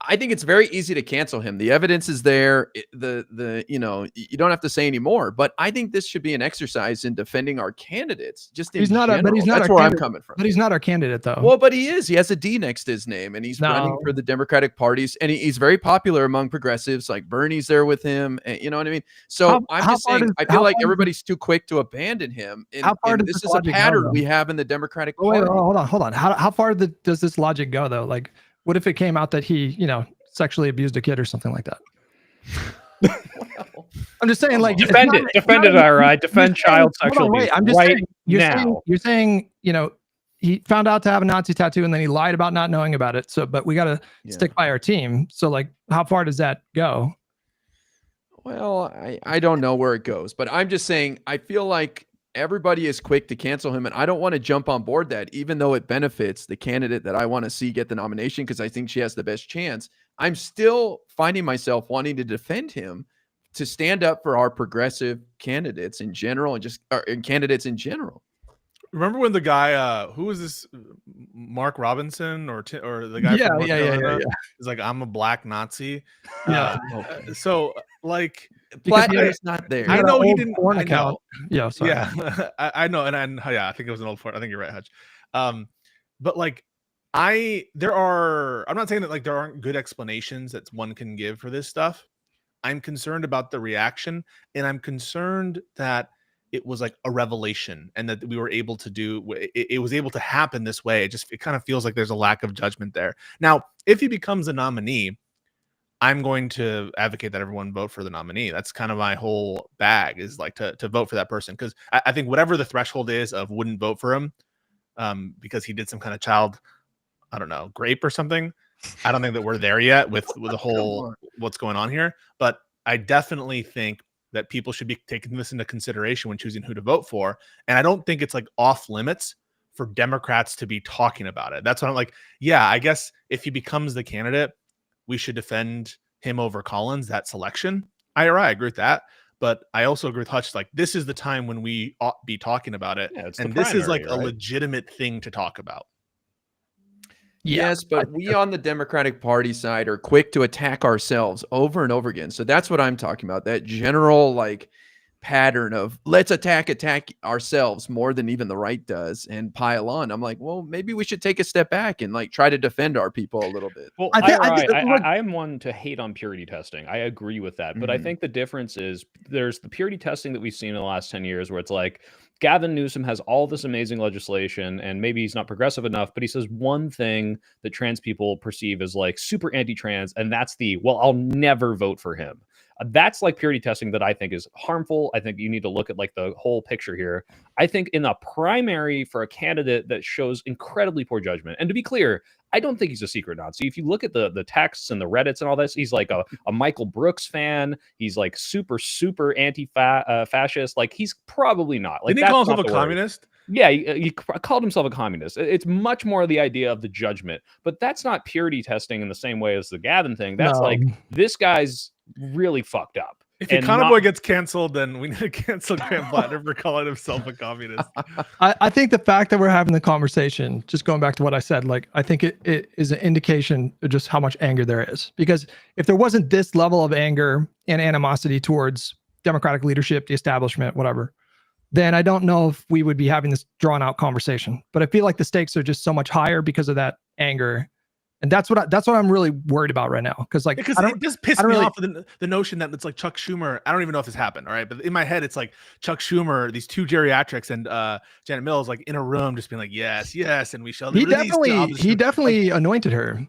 I think it's very easy to cancel him. The evidence is there. You know, you don't have to say any more. But I think this should be an exercise in defending our candidates. Just in general. But he's not. That's where I'm coming from. But he's not our candidate, though. Well, but he is. He has a D next to his name, and he's running for the Democratic parties, and he's very popular among progressives. Like Bernie's there with him. And, you know what I mean? So I'm just saying, I feel like everybody's too quick to abandon him. And this is a pattern we have in the Democratic Party. Wait, hold on. How far does this logic go, though? Like, what if it came out that he, you know, sexually abused a kid or something like that? I'm just saying, like, defend it, all right. Defend child sexual abuse. I'm just saying, you're saying, you know, he found out to have a Nazi tattoo and then he lied about not knowing about it. So, but we got to stick by our team. So, like, how far does that go? Well, I don't know where it goes, but I'm just saying, I feel like everybody is quick to cancel him, and I don't want to jump on board that, even though it benefits the candidate that I want to see get the nomination because I think she has the best chance. I'm still finding myself wanting to defend him, to stand up for our progressive candidates in general and candidates in general. Remember when the guy, who was this, Mark Robinson or the guy? Yeah. He's like, I'm a black Nazi. Yeah. So like, Black is not there. I know he didn't. Porn account. Yeah. Sorry. Yeah. I know, and yeah, I think it was an old porn. I think you're right, Hutch. But like, I'm not saying that like there aren't good explanations that one can give for this stuff. I'm concerned about the reaction, and I'm concerned that it was like a revelation and that we were able to do it was able to happen this way. It kind of feels like there's a lack of judgment there. Now, if he becomes a nominee, I'm going to advocate that everyone vote for the nominee. That's kind of my whole bag, is like to vote for that person, because I think whatever the threshold is of wouldn't vote for him because he did some kind of child, I don't know, grape or something. I don't think that we're there yet with the whole what's going on here, but I definitely think that people should be taking this into consideration when choosing who to vote for. And I don't think it's like off limits for Democrats to be talking about it. That's what I'm like, yeah, I guess if he becomes the candidate, we should defend him over Collins, that selection. I agree with that. But I also agree with Hutch, like, this is the time when we ought to be talking about it. Yeah, and this is like a legitimate thing to talk about. Yes, but we on the Democratic Party side are quick to attack ourselves over and over again. So that's what I'm talking about. That general like pattern of let's attack ourselves more than even the right does and pile on. I'm like, well, maybe we should take a step back and like try to defend our people a little bit. Well, I am one to hate on purity testing. I agree with that. But I think the difference is there's the purity testing that we've seen in the last 10 years where it's like Gavin Newsom has all this amazing legislation, and maybe he's not progressive enough, but he says one thing that trans people perceive as like super anti-trans, and that's well, I'll never vote for him. That's like purity testing that I think is harmful. I think you need to look at like the whole picture here. I think in a primary for a candidate that shows incredibly poor judgment, and to be clear, I don't think he's a secret Nazi. If you look at the texts and the Reddits and all this, he's like a Michael Brooks fan. He's like super anti-fascist. Like he's probably not. Like, didn't he call himself a communist? Yeah, he called himself a communist. It's much more the idea of the judgment, but that's not purity testing in the same way as the Gavin thing. That's like, this guy's really fucked up. If Econoboy gets canceled, then we need to cancel Graham Plattner for calling himself a communist. I think the fact that we're having the conversation, just going back to what I said, like I think it is an indication of just how much anger there is. Because if there wasn't this level of anger and animosity towards Democratic leadership, the establishment, whatever, then I don't know if we would be having this drawn out conversation. But I feel like the stakes are just so much higher because of that anger. And that's what I'm really worried about right now. Because like, because it just pissed me off the notion that it's like Chuck Schumer. I don't even know if this happened. All right, but in my head, it's like Chuck Schumer, these two geriatrics, and Janet Mills, like in a room, just being like, yes, and we shall. He definitely anointed her.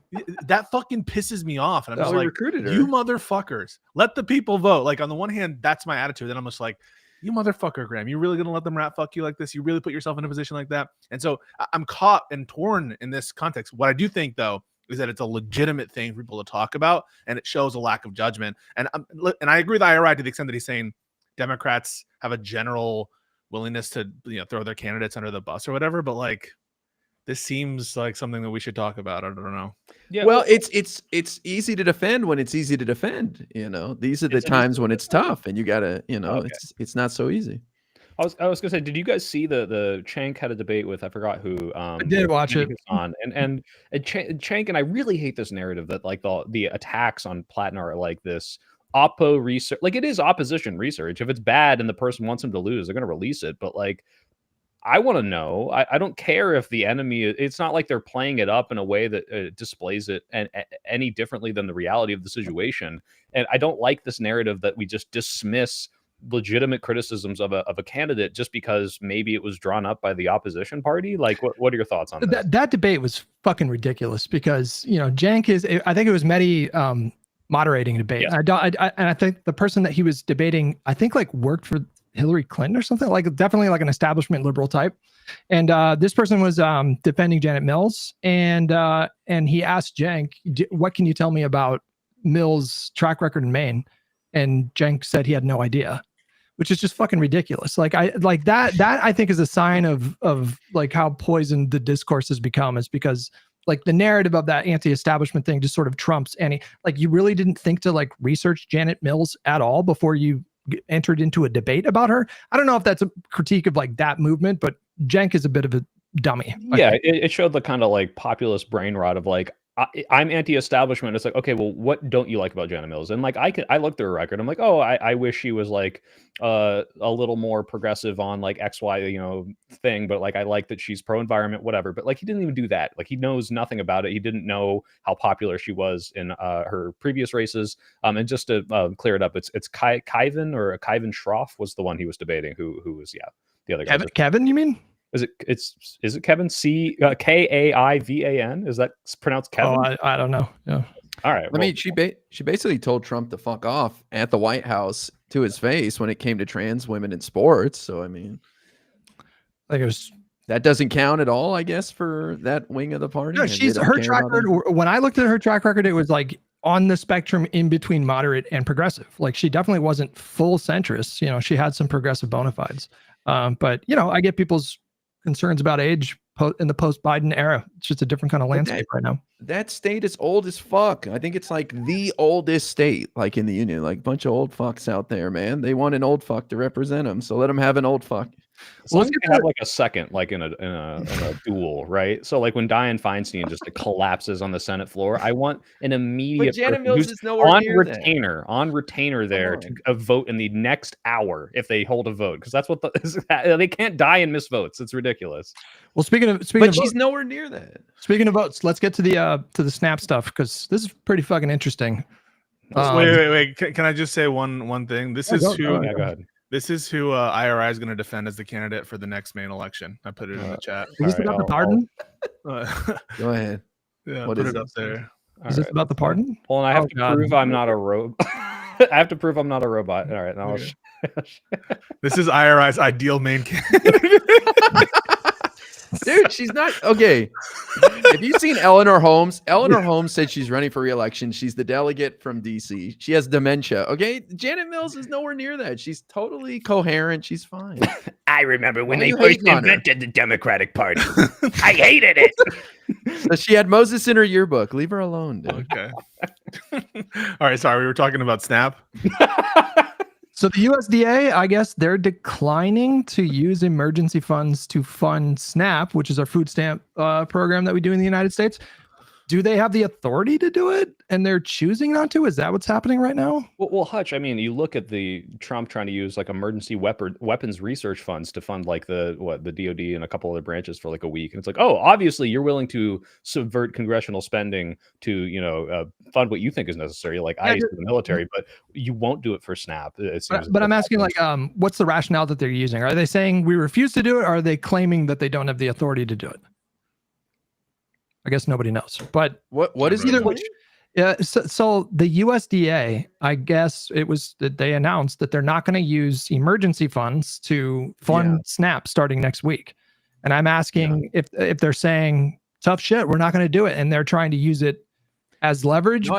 That fucking pisses me off, and I'm just like, recruited her. You motherfuckers, let the people vote. Like on the one hand, that's my attitude. Then I'm just like, you motherfucker, Graham, you really gonna let them rat fuck you like this? You really put yourself in a position like that? And so I'm caught and torn in this context. What I do think though is that it's a legitimate thing for people to talk about, and it shows a lack of judgment. And I agree with IRI to the extent that he's saying Democrats have a general willingness to throw their candidates under the bus or whatever. But like, this seems like something that we should talk about. I don't know. Yeah. Well, it's easy to defend when it's easy to defend. These are the times when it's tough, and you gotta, it's not so easy. I was gonna say, did you guys see the Cenk had a debate with, I forgot who? I did watch it on, and Cenk, and I really hate this narrative that like the attacks on Plattner are like this oppo research. Like, it is opposition research. If it's bad and the person wants him to lose, they're gonna release it. But like, I want to know. I don't care if the enemy. It's not like they're playing it up in a way that displays it any differently than the reality of the situation. And I don't like this narrative that we just dismiss legitimate criticisms of a candidate just because maybe it was drawn up by the opposition party. Like, what are your thoughts on that? That debate was fucking ridiculous because Cenk is. I think it was Mehdi moderating a debate. Yes. I think the person that he was debating, I think like worked for Hillary Clinton or something, like definitely like an establishment liberal type. And this person was defending Janet Mills, and he asked Cenk, "What can you tell me about Mills' track record in Maine?" And Cenk said he had no idea, which is just fucking ridiculous. Like that I think is a sign of like how poisoned the discourse has become, is because like the narrative of that anti-establishment thing just sort of trumps any, like, you really didn't think to like research Janet Mills at all before you entered into a debate about her. I don't know if that's a critique of like that movement, but Cenk is a bit of a dummy. Yeah, it showed the kind of like populist brain rot of like, I'm anti-establishment. It's like, okay, well, what don't you like about Janet Mills? And like, I looked through her record. I'm like, oh, I wish she was like a little more progressive on like XY, thing. But like, I like that she's pro-environment, whatever. But like, he didn't even do that. Like, he knows nothing about it. He didn't know how popular she was in her previous races. And just to clear it up, it's Kaivan Shroff was the one he was debating. Who was the other guy. Kevin, you mean? Is it Kevin? Kaivan? Is that pronounced Kevin? Oh, I don't know. Yeah. All right. I mean, she basically told Trump to fuck off at the White House to his face when it came to trans women in sports. So I mean, like, it was, that doesn't count at all, I guess, for that wing of the party. No, her track record. When I looked at her track record, it was like on the spectrum in between moderate and progressive. Like, she definitely wasn't full centrist. She had some progressive bona fides. But I get people's concerns about age in the post-Biden era. It's just a different kind of landscape right now. That state is old as fuck. I think it's like the oldest state, like in the union. Like, a bunch of old fucks out there, man. They want an old fuck to represent them, so let them have an old fuck. Well, let's have like a second, like in a duel, right? So like when Dianne Feinstein just collapses on the Senate floor, I want an immediate Janet Mills is nowhere on near retainer there to vote in the next hour if they hold a vote, because that's what they can't die and miss votes. It's ridiculous. Well, speaking of she's votes, nowhere near that. Speaking of votes, let's get to the snap stuff, because this is pretty fucking interesting. Wait. Can I just say one thing? This is who. Go ahead. This is who IRI is going to defend as the candidate for the next Maine election. I put it in the chat. Is this All right, about the I'll- pardon? Go ahead. Yeah, What put is it it? up there. Is this about the pardon? Well, and I have Oh, to God. prove I'm not a robot. I have to prove I'm not a robot. All right, now Okay. This is IRI's ideal Maine candidate. Dude, she's not okay. Have you seen Eleanor Holmes? Eleanor Holmes said she's running for re-election. She's the delegate from DC. She has dementia. Okay, Janet Mills is nowhere near that. She's totally coherent. She's fine. I remember when Why they you first hating on her? invented the Democratic Party. I hated it. So she had Moses in her yearbook. Leave her alone, dude. Okay. All right. Sorry, we were talking about Snap. So the USDA, I guess they're declining to use emergency funds to fund SNAP, which is our food stamp program that we do in the United States. Do they have the authority to do it and they're choosing not to? Is that what's happening right now? Well, Hutch, I mean, you look at the Trump trying to use like emergency weapons research funds to fund like the DoD and a couple other branches for like a week, and it's like, oh, obviously you're willing to subvert congressional spending to fund what you think is necessary, like ICE and the military, but you won't do it for SNAP. It seems But I'm asking, like, what's the rationale that they're using? Are they saying we refuse to do it? Or are they claiming that they don't have the authority to do it? I guess nobody knows. But What is either the way, so the USDA, I guess it was that they announced that they're not going to use emergency funds to fund SNAP starting next week. And I'm asking if they're saying tough shit, we're not going to do it, and they're trying to use it as leverage,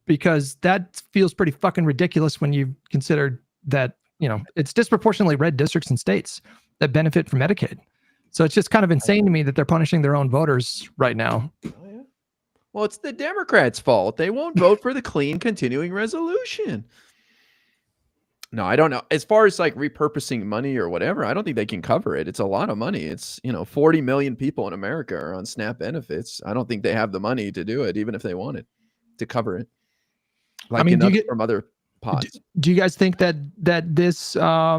because that feels pretty fucking ridiculous when you consider that it's disproportionately red districts and states that benefit from Medicaid. So it's just kind of insane to me that they're punishing their own voters right now. Well, it's the Democrats' fault. They won't vote for the clean continuing resolution. No, I don't know. As far as like repurposing money or whatever, I don't think they can cover it. It's a lot of money. It's 40 million people in America are on SNAP benefits. I don't think they have the money to do it, even if they wanted to cover it. Like, I mean, from other pots. Do you guys think that this? I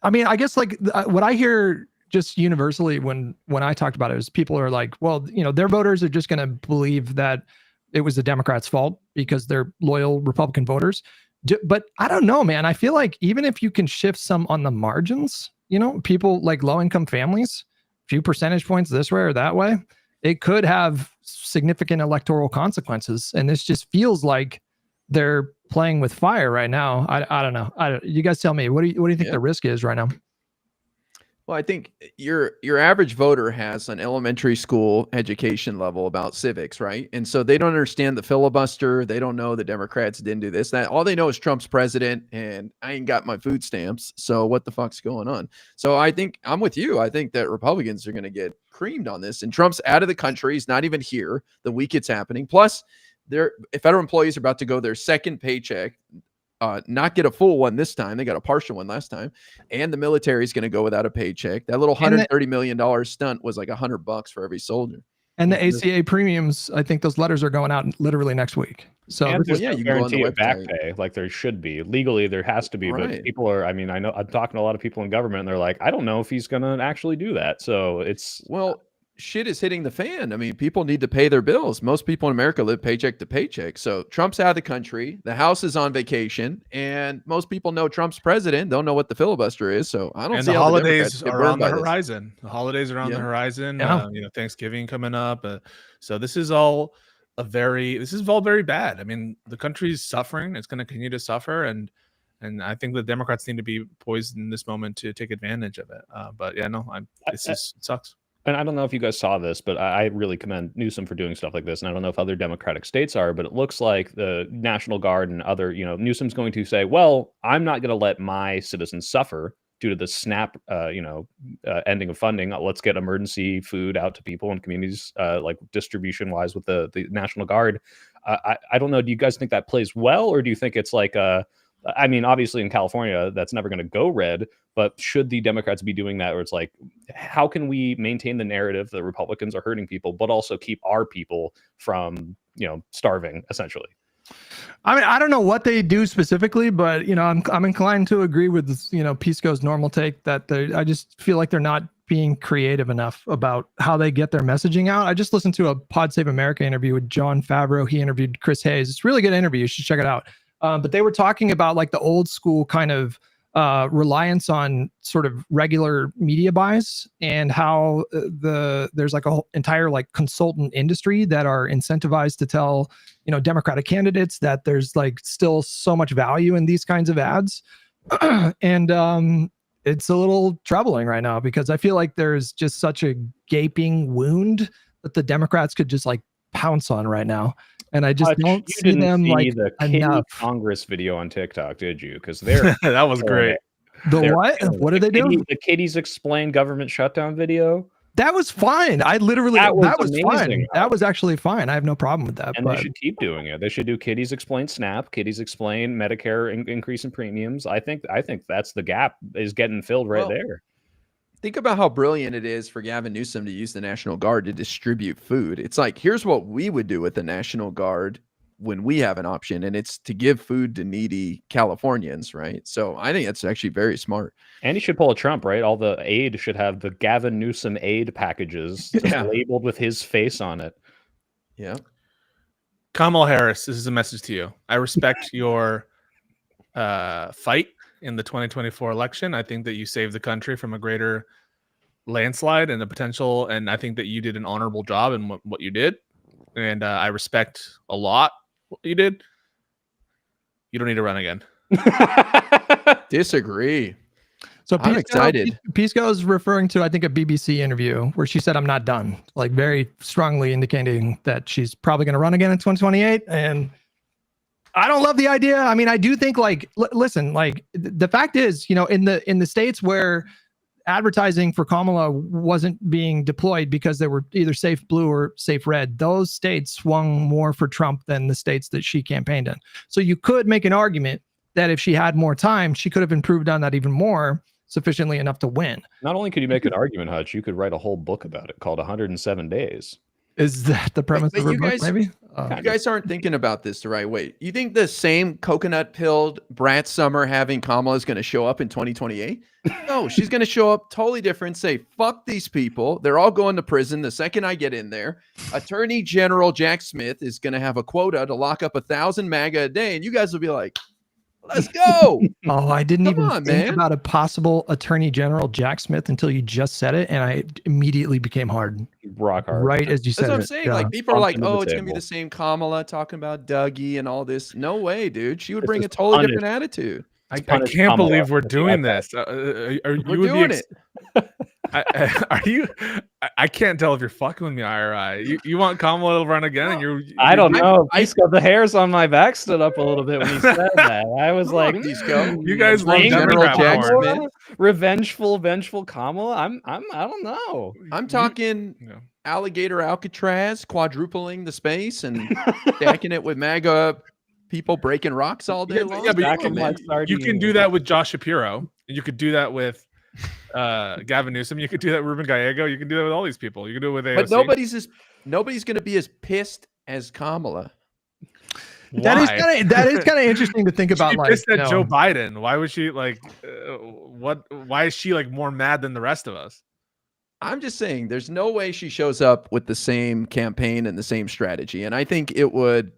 mean, I guess like what I hear just universally when I talked about it is people are like, well, their voters are just going to believe that it was the Democrats' fault because they're loyal Republican voters. But I don't know, man. I feel like even if you can shift some on the margins, people like low-income families, a few percentage points this way or that way, it could have significant electoral consequences. And this just feels like they're playing with fire right now. I don't know. You guys tell me. What do you think the risk is right now? Well, I think your average voter has an elementary school education level about civics, right? And so they don't understand the filibuster. They don't know the Democrats didn't do this, that. All they know is Trump's president and I ain't got my food stamps. So what the fuck's going on? So I think I'm with you. I think that Republicans are going to get creamed on this. And Trump's out of the country. He's not even here the week it's happening. Plus, federal employees are about to go their second paycheck. Not get a full one this time. They got a partial one last time. And the military is going to go without a paycheck. That little $130 million stunt was like $100 for every soldier. And the ACA premiums, I think those letters are going out literally next week. So and there's you no can go on the guarantee of back website. pay like there should be. Legally, there has to be, but people are, I mean, I know I'm talking to a lot of people in government and they're like, I don't know if he's going to actually do that. So it's... Well, shit is hitting the fan. I mean, people need to pay their bills. Most people in America live paycheck to paycheck. So Trump's out of the country. The House is on vacation. And most people know Trump's president. Don't know what the filibuster is. So I don't And see the how holidays the are on the horizon. The holidays are on the horizon. Yeah. Thanksgiving coming up. So this is all very bad. I mean, the country's suffering. It's going to continue to suffer. And I think the Democrats need to be poised in this moment to take advantage of it. But yeah, no, it sucks. And I don't know if you guys saw this, but I really commend Newsom for doing stuff like this. And I don't know if other Democratic states are, but it looks like the National Guard and other, Newsom's going to say, well, I'm not going to let my citizens suffer due to the SNAP, ending of funding. Let's get emergency food out to people and communities, like distribution wise with the National Guard. I don't know. Do you guys think that plays well, or do you think it's like I mean, obviously in California, that's never going to go red, but should the Democrats be doing that? Or it's like, how can we maintain the narrative that Republicans are hurting people, but also keep our people from, starving essentially? I mean, I don't know what they do specifically, but I'm inclined to agree with Pisco's normal take that I just feel like they're not being creative enough about how they get their messaging out. I just listened to a Pod Save America interview with John Favreau. He interviewed Chris Hayes. It's a really good interview. You should check it out. But they were talking about like the old school kind of reliance on sort of regular media buys, and how there's like a whole entire like consultant industry that are incentivized to tell, you know, Democratic candidates that there's like still so much value in these kinds of ads. And it's a little troubling right now because I feel like there's just such a gaping wound that the Democrats could just like pounce on right now. And I just don't you see didn't them see like the Kitty enough. Congress video on TikTok, did you? Because they're That was killing great. it. The They're what? killing What it. did they do? The Kitties Explain government shutdown video. That was fine. I literally That was fine. amazing. That was actually fine. I have no problem with that. And but they should keep doing it. They should do Kitties Explain SNAP, Kitties Explain Medicare increase in premiums. I think that's the gap is getting filled right there. Think about how brilliant it is for Gavin Newsom to use the National Guard to distribute food. It's like, here's what we would do with the National Guard when we have an option, and it's to give food to needy Californians, right? So I think that's actually very smart. And he should pull a Trump, right? All the aid should have the Gavin Newsom aid packages labeled with his face on it. Yeah. Kamala Harris, this is a message to you. I respect your fight in the 2024 election. I think that you saved the country from a greater landslide and the potential, and I think that you did an honorable job in what you did. And I respect a lot what you did. You don't need to run again. Disagree. So I'm excited. Pisco is referring to, I think, a BBC interview where she said, "I'm not done," like very strongly indicating that she's probably going to run again in 2028. And I don't love the idea. I mean, I do think like, listen, like the fact is, you know, in the states where advertising for Kamala wasn't being deployed because they were either safe blue or safe red, those states swung more for Trump than the states that she campaigned in. So you could make an argument that if she had more time, she could have improved on that even more, sufficiently enough to win. Not only could you make an argument, Hutch, you could write a whole book about it called 107 Days. Is that the premise of her you book, guys, maybe? You guys aren't thinking about this the right way. You think the same coconut-pilled Brat Summer having Kamala is going to show up in 2028? No, she's going to show up totally different, say, fuck these people. They're all going to prison the second I get in there. Attorney General Jack Smith is going to have a quota to lock up 1,000 MAGA a day, and you guys will be like, let's go. Oh, I didn't even think about a possible Attorney General Jack Smith until you just said it, and I immediately became hard. Rock hard. Right as you said That's what I'm it. saying. Yeah. Like, people are like, Bumped into oh, the it's going to be table. the same Kamala talking about Dougie and all this. No way, dude. She would bring a totally different attitude. I punish can't Kamala believe we're with the doing iPad. this. We're doing it. Are you? I can't tell if you're fucking with me, IRI. You want Kamala to run again, and you're. I don't know. The hairs on my back stood up a little bit when he said that. I was like, You guys love General Democrat Jack porn. Smith. Revengeful, vengeful Kamala. I don't know. I'm talking Yeah. alligator Alcatraz, quadrupling the space and stacking it with MAGA people breaking rocks all day long. Yeah, but Stacking man. you can do that with Josh Shapiro, and you could do that with Gavin Newsom. You could do that with Ruben Gallego. You can do that with all these people. You can do it with AOC. But nobody's going to be as pissed as Kamala. That is kind of interesting to think about. She Like, pissed at you know, Joe Biden. Why was she like? Why is she like more mad than the rest of us? I'm just saying, there's no way she shows up with the same campaign and the same strategy, and I think it would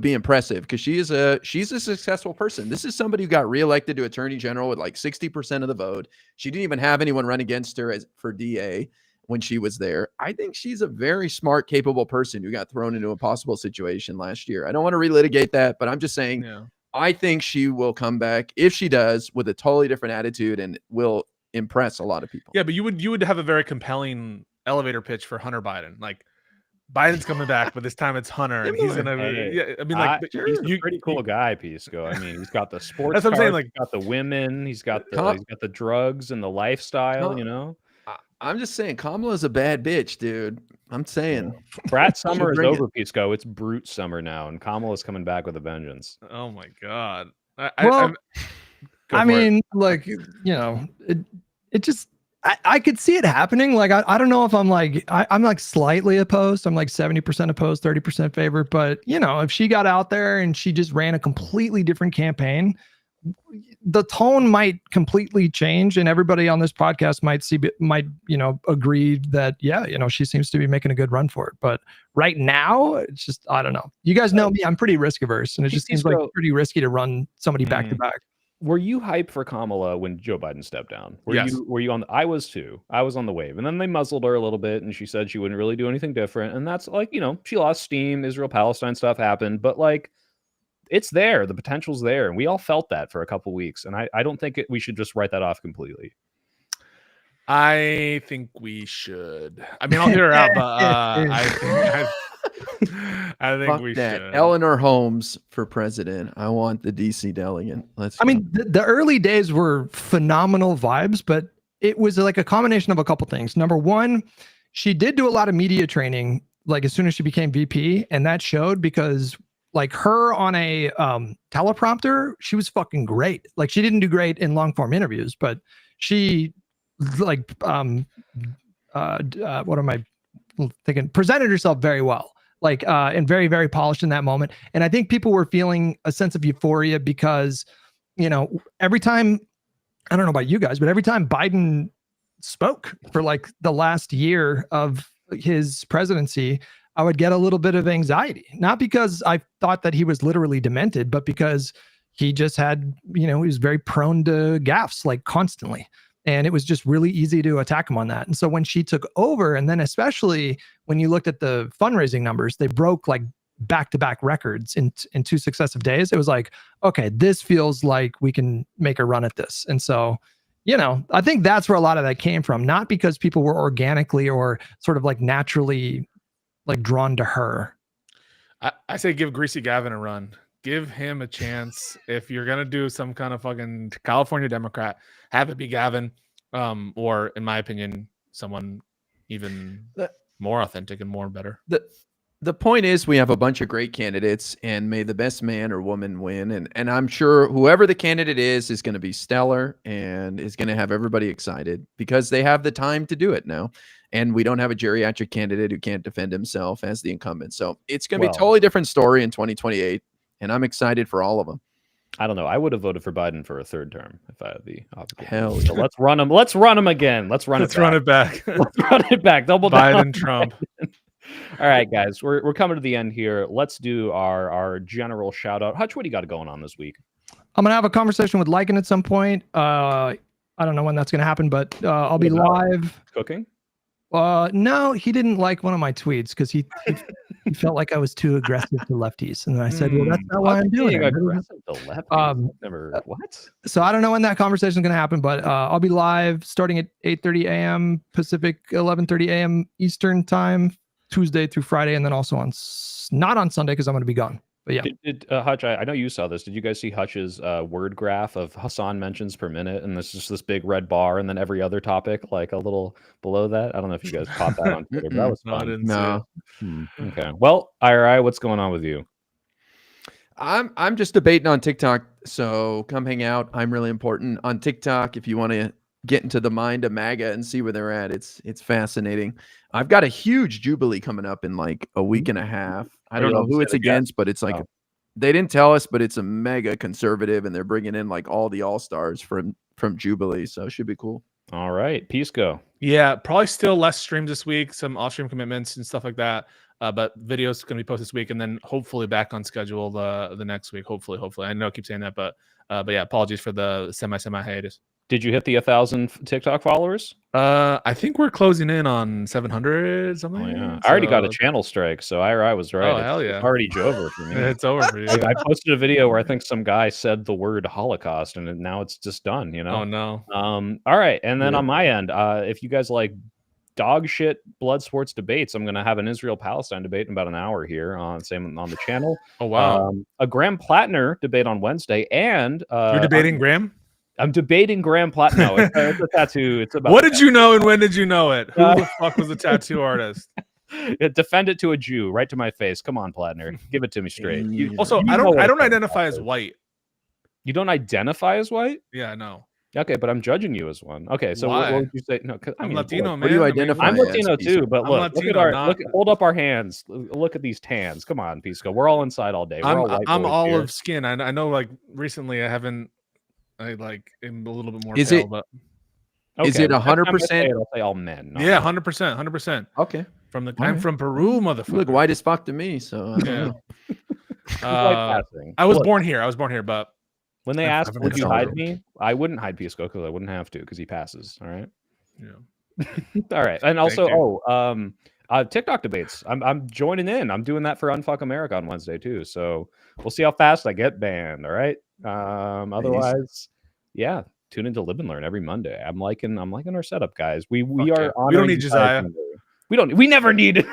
be impressive because she's a successful person. This is somebody who got reelected to attorney general with like 60% of the vote. She didn't even have anyone run against her for DA when she was there. I think she's a very smart, capable person who got thrown into a possible situation last year. I don't want to relitigate that, but I'm just saying, I think she will come back, if she does, with a totally different attitude and will impress a lot of people. Yeah, but you would have a very compelling elevator pitch for Hunter Biden. Like, Biden's coming back, but this time it's Hunter, and he's gonna. Yeah, I mean, like, he's a pretty cool guy, Pisco. I mean, he's got the sports. That's what I'm saying, cars, like, he's got the women, he's got the drugs and the lifestyle. You know, I'm just saying, Kamala's a bad bitch, dude. I'm saying. Brat Summer is over, Pisco. It's Brute Summer now, and Kamala's coming back with a vengeance. Oh my god. I mean, like, you know, it just. I could see it happening. Like, I don't know if I'm like, I'm like slightly opposed. I'm like 70% opposed, 30% favor. But, you know, if she got out there and she just ran a completely different campaign, the tone might completely change. And everybody on this podcast might, you know, agree that, yeah, you know, she seems to be making a good run for it. But right now, it's just, I don't know. You guys know me. I'm pretty risk averse. And it just seems like pretty risky to run somebody back to back. were you hyped for Kamala when Joe Biden stepped down? Yes. Were you on? I was too. I was on the wave, and then they muzzled her a little bit, and she said she wouldn't really do anything different, and that's like, she lost steam. Israel Palestine stuff happened, but like, it's there. The potential's there, and we all felt that for a couple weeks, and I don't think we should just write that off completely. I think we should. I mean, I'll hear her out, but I think Fuck we that. should. Eleanor Holmes for president. I want the DC delegate. Let's I mean, the early days were phenomenal vibes, but it was like a combination of a couple things. Number one, she did do a lot of media training, like as soon as she became VP, and that showed because like her on a teleprompter, she was fucking great. Like she didn't do great in long form interviews, but she like what am I thinking? Presented herself very well. Like and very, very polished in that moment. And I think people were feeling a sense of euphoria because, every time, I don't know about you guys, but every time Biden spoke for like the last year of his presidency, I would get a little bit of anxiety. Not because I thought that he was literally demented, but because he just had, he was very prone to gaffes like constantly. And it was just really easy to attack him on that. And so when she took over, and then especially when you looked at the fundraising numbers, they broke like back-to-back records in 2 successive days. It was like, okay, this feels like we can make a run at this. And so, I think that's where a lot of that came from. Not because people were organically or sort of like naturally like drawn to her. I say give Greasy Gavin a run. Give him a chance. If you're gonna do some kind of fucking California Democrat, have it be Gavin, or in my opinion, someone even more authentic and more better. The point is, we have a bunch of great candidates, and may the best man or woman win. And I'm sure whoever the candidate is going to be stellar and is going to have everybody excited because they have the time to do it now. And we don't have a geriatric candidate who can't defend himself as the incumbent. So it's going to be a totally different story in 2028. And I'm excited for all of them. I don't know. I would have voted for Biden for a third term if I had the opportunity. Hell So let's run him. Let's run him again. Let's run Let's run it back. Let's run it back. Double down. Biden, Trump. All right, guys. We're coming to the end here. Let's do our general shout out. Hutch, what do you got going on this week? I'm gonna have a conversation with Lycan at some point. I don't know when that's gonna happen, but I'll be live. Cooking? No, he didn't like one of my tweets because he felt like I was too aggressive to lefties, and I said, "Well, that's not why I'm doing it." Aggressive to lefties? Never what? So I don't know when that conversation is going to happen, but I'll be live starting at 8:30 a.m. Pacific, 11:30 a.m. Eastern time, Tuesday through Friday, and then also not on Sunday because I'm going to be gone. But yeah, did Hutch? I know you saw this. Did you guys see Hutch's word graph of Hassan mentions per minute, and there's just this big red bar, and then every other topic like a little below that? I don't know if you guys caught that on Twitter, but that was fun. No. Okay. Well, IRI, what's going on with you? I'm just debating on TikTok, so come hang out. I'm really important on TikTok if you want to get into the mind of MAGA and see where they're at. It's fascinating. I've got a huge Jubilee coming up in like a week and a half. I don't know who it's against, but it's like they didn't tell us, but it's a mega conservative, and they're bringing in like all the all-stars from Jubilee, so it should be cool. All right, Pisco. Yeah, probably still less streams this week, some off-stream commitments and stuff like that. But videos going to be posted this week, and then hopefully back on schedule the next week. Hopefully. I know I keep saying that, but yeah, apologies for the semi hiatus. Did you hit the 1,000 TikTok followers? I think we're closing in on 700 something. Oh, yeah. I already got a channel strike, so IRI was right. Oh, hell yeah. It's already over for me. It's over for you. I posted a video where I think some guy said the word Holocaust, and now it's just done, Oh, no. All right, and then on my end, if you guys like dog shit blood sports debates, I'm going to have an Israel-Palestine debate in about an hour here on the channel. Oh, wow. A Graham Plattner debate on Wednesday, and you're debating Graham? I'm debating Graham Platt. No, it's a tattoo. It's about. What did you know, and when did you know it? Who the fuck was the tattoo artist? Defend it to a Jew, right to my face. Come on, Plattner, give it to me straight. I don't identify as white. You don't identify as white? Yeah, no. Okay, but I'm judging you as one. Okay, so what would you say? No, I'm Latino, man. What do you identify? I'm Latino too, but look, hold up our hands. Look at these tans. Come on, Pisco. We're all inside all day. I'm olive skin. I know. Like recently, I like am a little bit more. Is pale, it? But... Okay. Is it 100%? I'll say all men. Yeah, 100%. Okay. I'm from Peru, motherfucker. You look white as fuck to me. So yeah. I was born here. But When they I've ask, never would you been hide so- me? I wouldn't hide Pisco because I wouldn't have to because he passes. All right. Yeah. All right. And also, you. TikTok debates. I'm joining in. I'm doing that for Unfuck America on Wednesday too. So we'll see how fast I get banned. All right. Otherwise, yeah. Tune into Live and Learn every Monday. I'm liking our setup, guys. We Fuck yeah. are We don't honoring need Josiah. We never need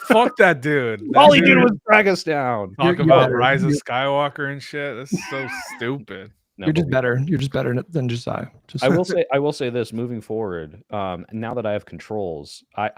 Fuck that dude. That all he did dude was drag us down. talk You're about better. Rise of Skywalker and shit. That's so stupid. No, You're but just better. You're just better than Josiah. Just I will say this moving forward. Now that I have controls, I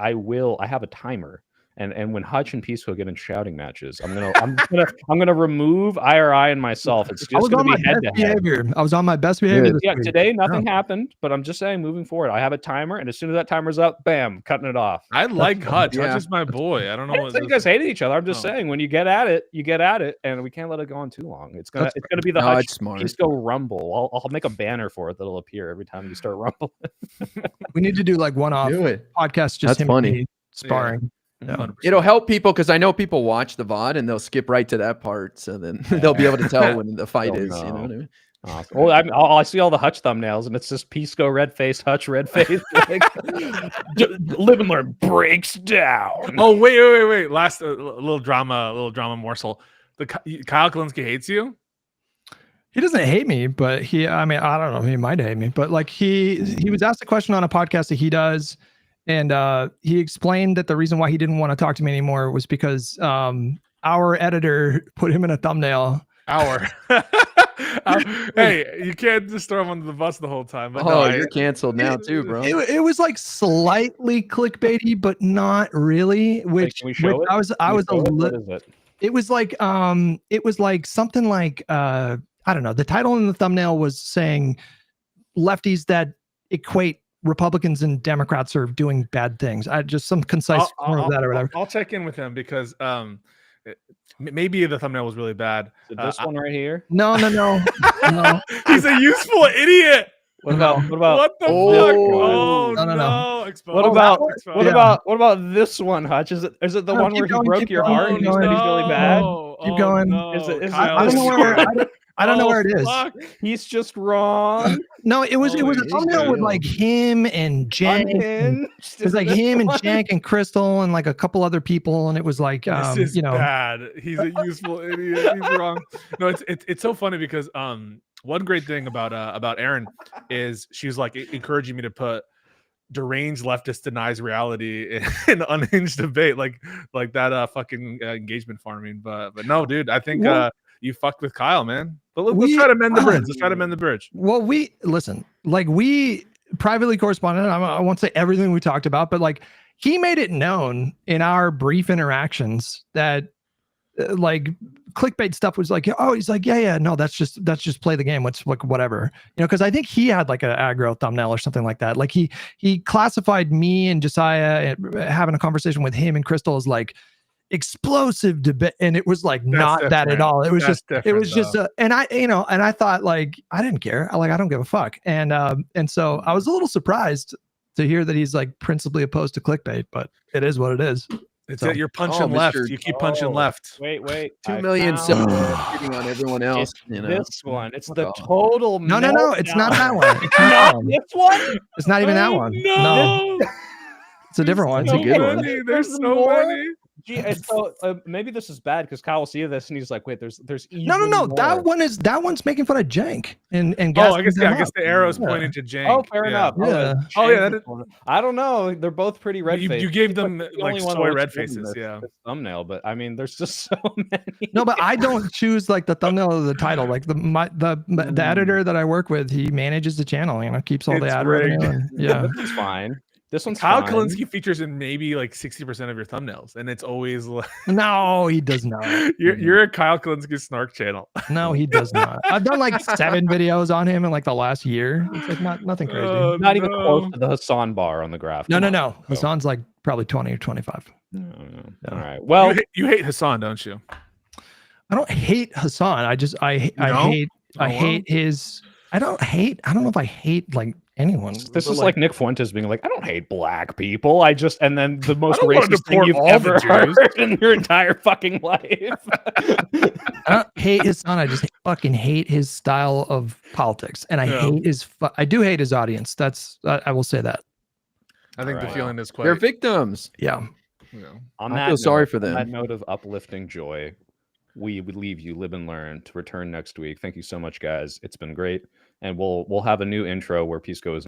have a timer. And when Hutch and Pisco get in shouting matches, I'm gonna remove IRI and myself. It's I just was gonna on my be head best to head. behavior. I was on my best behavior. This Yeah, week. today nothing happened, but I'm just saying moving forward, I have a timer, and as soon as that timer's up, bam, cutting it off. I like Hutch. Yeah. Hutch is my boy. I don't I know didn't say you guys hated each other. I'm just saying when you get at it, and we can't let it go on too long. It's gonna be the No, Hutch it's smart. Pisco Rumble. I'll make a banner for it that'll appear every time you start rumbling. We need to do like one-off Do it. podcast, just That's him funny. and me sparring. Yeah. 100%. It'll help people because I know people watch the VOD and they'll skip right to that part, so then they'll be able to tell when the fight They'll is. You know know. what I mean? Awesome. Well, I see all the Hutch thumbnails, and it's just Pisco red face, Hutch red face. Like, Live and Learn breaks down. Oh wait! Last little drama morsel. Kyle Kalinske hates you. He doesn't hate me, but I don't know. He might hate me, but like he was asked a question on a podcast that he does, and he explained that the reason why he didn't want to talk to me anymore was because our editor put him in a thumbnail. Hey, you can't just throw him under the bus the whole time. But Oh, you're canceled now too, bro. It was like slightly clickbaity, but not really. Which, can we show it? I was a What little. is it? It was like something like I don't know. The title in the thumbnail was saying lefties that equate Republicans and Democrats are doing bad things. I just some concise form of that or whatever. I'll check in with him because maybe the thumbnail was really bad. This one right here. No. He's a useful idiot. What about What the Oh. fuck? Oh No. Exposed. what about Exposed. what about this one, Hutch? Is it the No, one keep where going, he broke keep your going, heart keep and he said going. he's really bad? Keep going. Is it I don't know where. I don't know where it is. Fuck. He's just wrong. No, it was a Holy thumbnail with shit. like him and Jen. Unhinged. It was like him and Jack and Crystal and like a couple other people, and it was like This is you know. bad. He's a useful idiot. He's wrong. No, it's so funny because one great thing about Erin is she's like encouraging me to put deranged leftist denies reality in unhinged debate like that fucking engagement farming. But no, dude, I think you fucked with Kyle, man. But let's try to mend the bridge. Let's try to mend the bridge. Well, we privately corresponded. I won't say everything we talked about, but like he made it known in our brief interactions that like clickbait stuff was like, oh, he's like, yeah, no, that's just play the game. What's like whatever, you know, because I think he had like an aggro thumbnail or something like that. Like he classified me and Josiah having a conversation with him and Crystal as like explosive debate, and it was like not that at all. It was just and I thought like I didn't care. I don't give a fuck. And so I was a little surprised to hear that he's like principally opposed to clickbait, but it is what it is. It's So- it. You're punching left. You keep punching left. Wait. 2 million hitting on everyone else. You know, This one. It's the Oh. total. No, it's not that one. It's Not not that one. this one. It's not even that one. No, it's a different one. That's a good one. There's so more? many. Gee, and so maybe this is bad because Kyle will see this and he's like, "Wait, there's even No. more. That one's making fun of Jank and Oh, I gassing guess them I guess up. the arrow's Yeah. pointing to Jane. Oh, fair enough. Yeah. Oh, yeah, that is- I don't know. They're both pretty red. You gave them the like only one soy who red looks good in faces. this- Yeah. this thumbnail, but I mean, there's just so many. No, but I don't choose like the thumbnail or the title. Like the editor that I work with, he manages the channel. You know, keeps all the It's ad revenue. rigged. And, yeah. This one's fine. This one's Kyle fine. Kalinske features in maybe like 60% of your thumbnails, and it's always like No, he does not. you're a Kyle Kalinske snark channel. No, he does not. I've done like 7 videos on him in like the last year. It's like nothing crazy. Oh, Not even no. close to the Hassan bar on the graph. No. Come on. Hassan's like probably 20 or 25. No. All right. Well, You hate Hassan, don't you? I don't hate Hassan. I don't? hate Oh, wow. his. I don't know if I hate like anyone. This but, is like Nick Fuentes being like, I don't hate black people. And then the most don't wanna racist thing deport you've all the ever Jews. heard in your entire fucking life. I don't hate his son. I just fucking hate his style of politics, and I Yeah. hate his. I do hate his audience. That's I will say that. I think the Alright. feeling is They're quite. victims. Yeah. You know, On I that feel sorry note- for On that them. note of uplifting joy, we would leave you, live and learn, to return next week. Thank you so much, guys. It's been great, and we'll have a new intro where Pisco is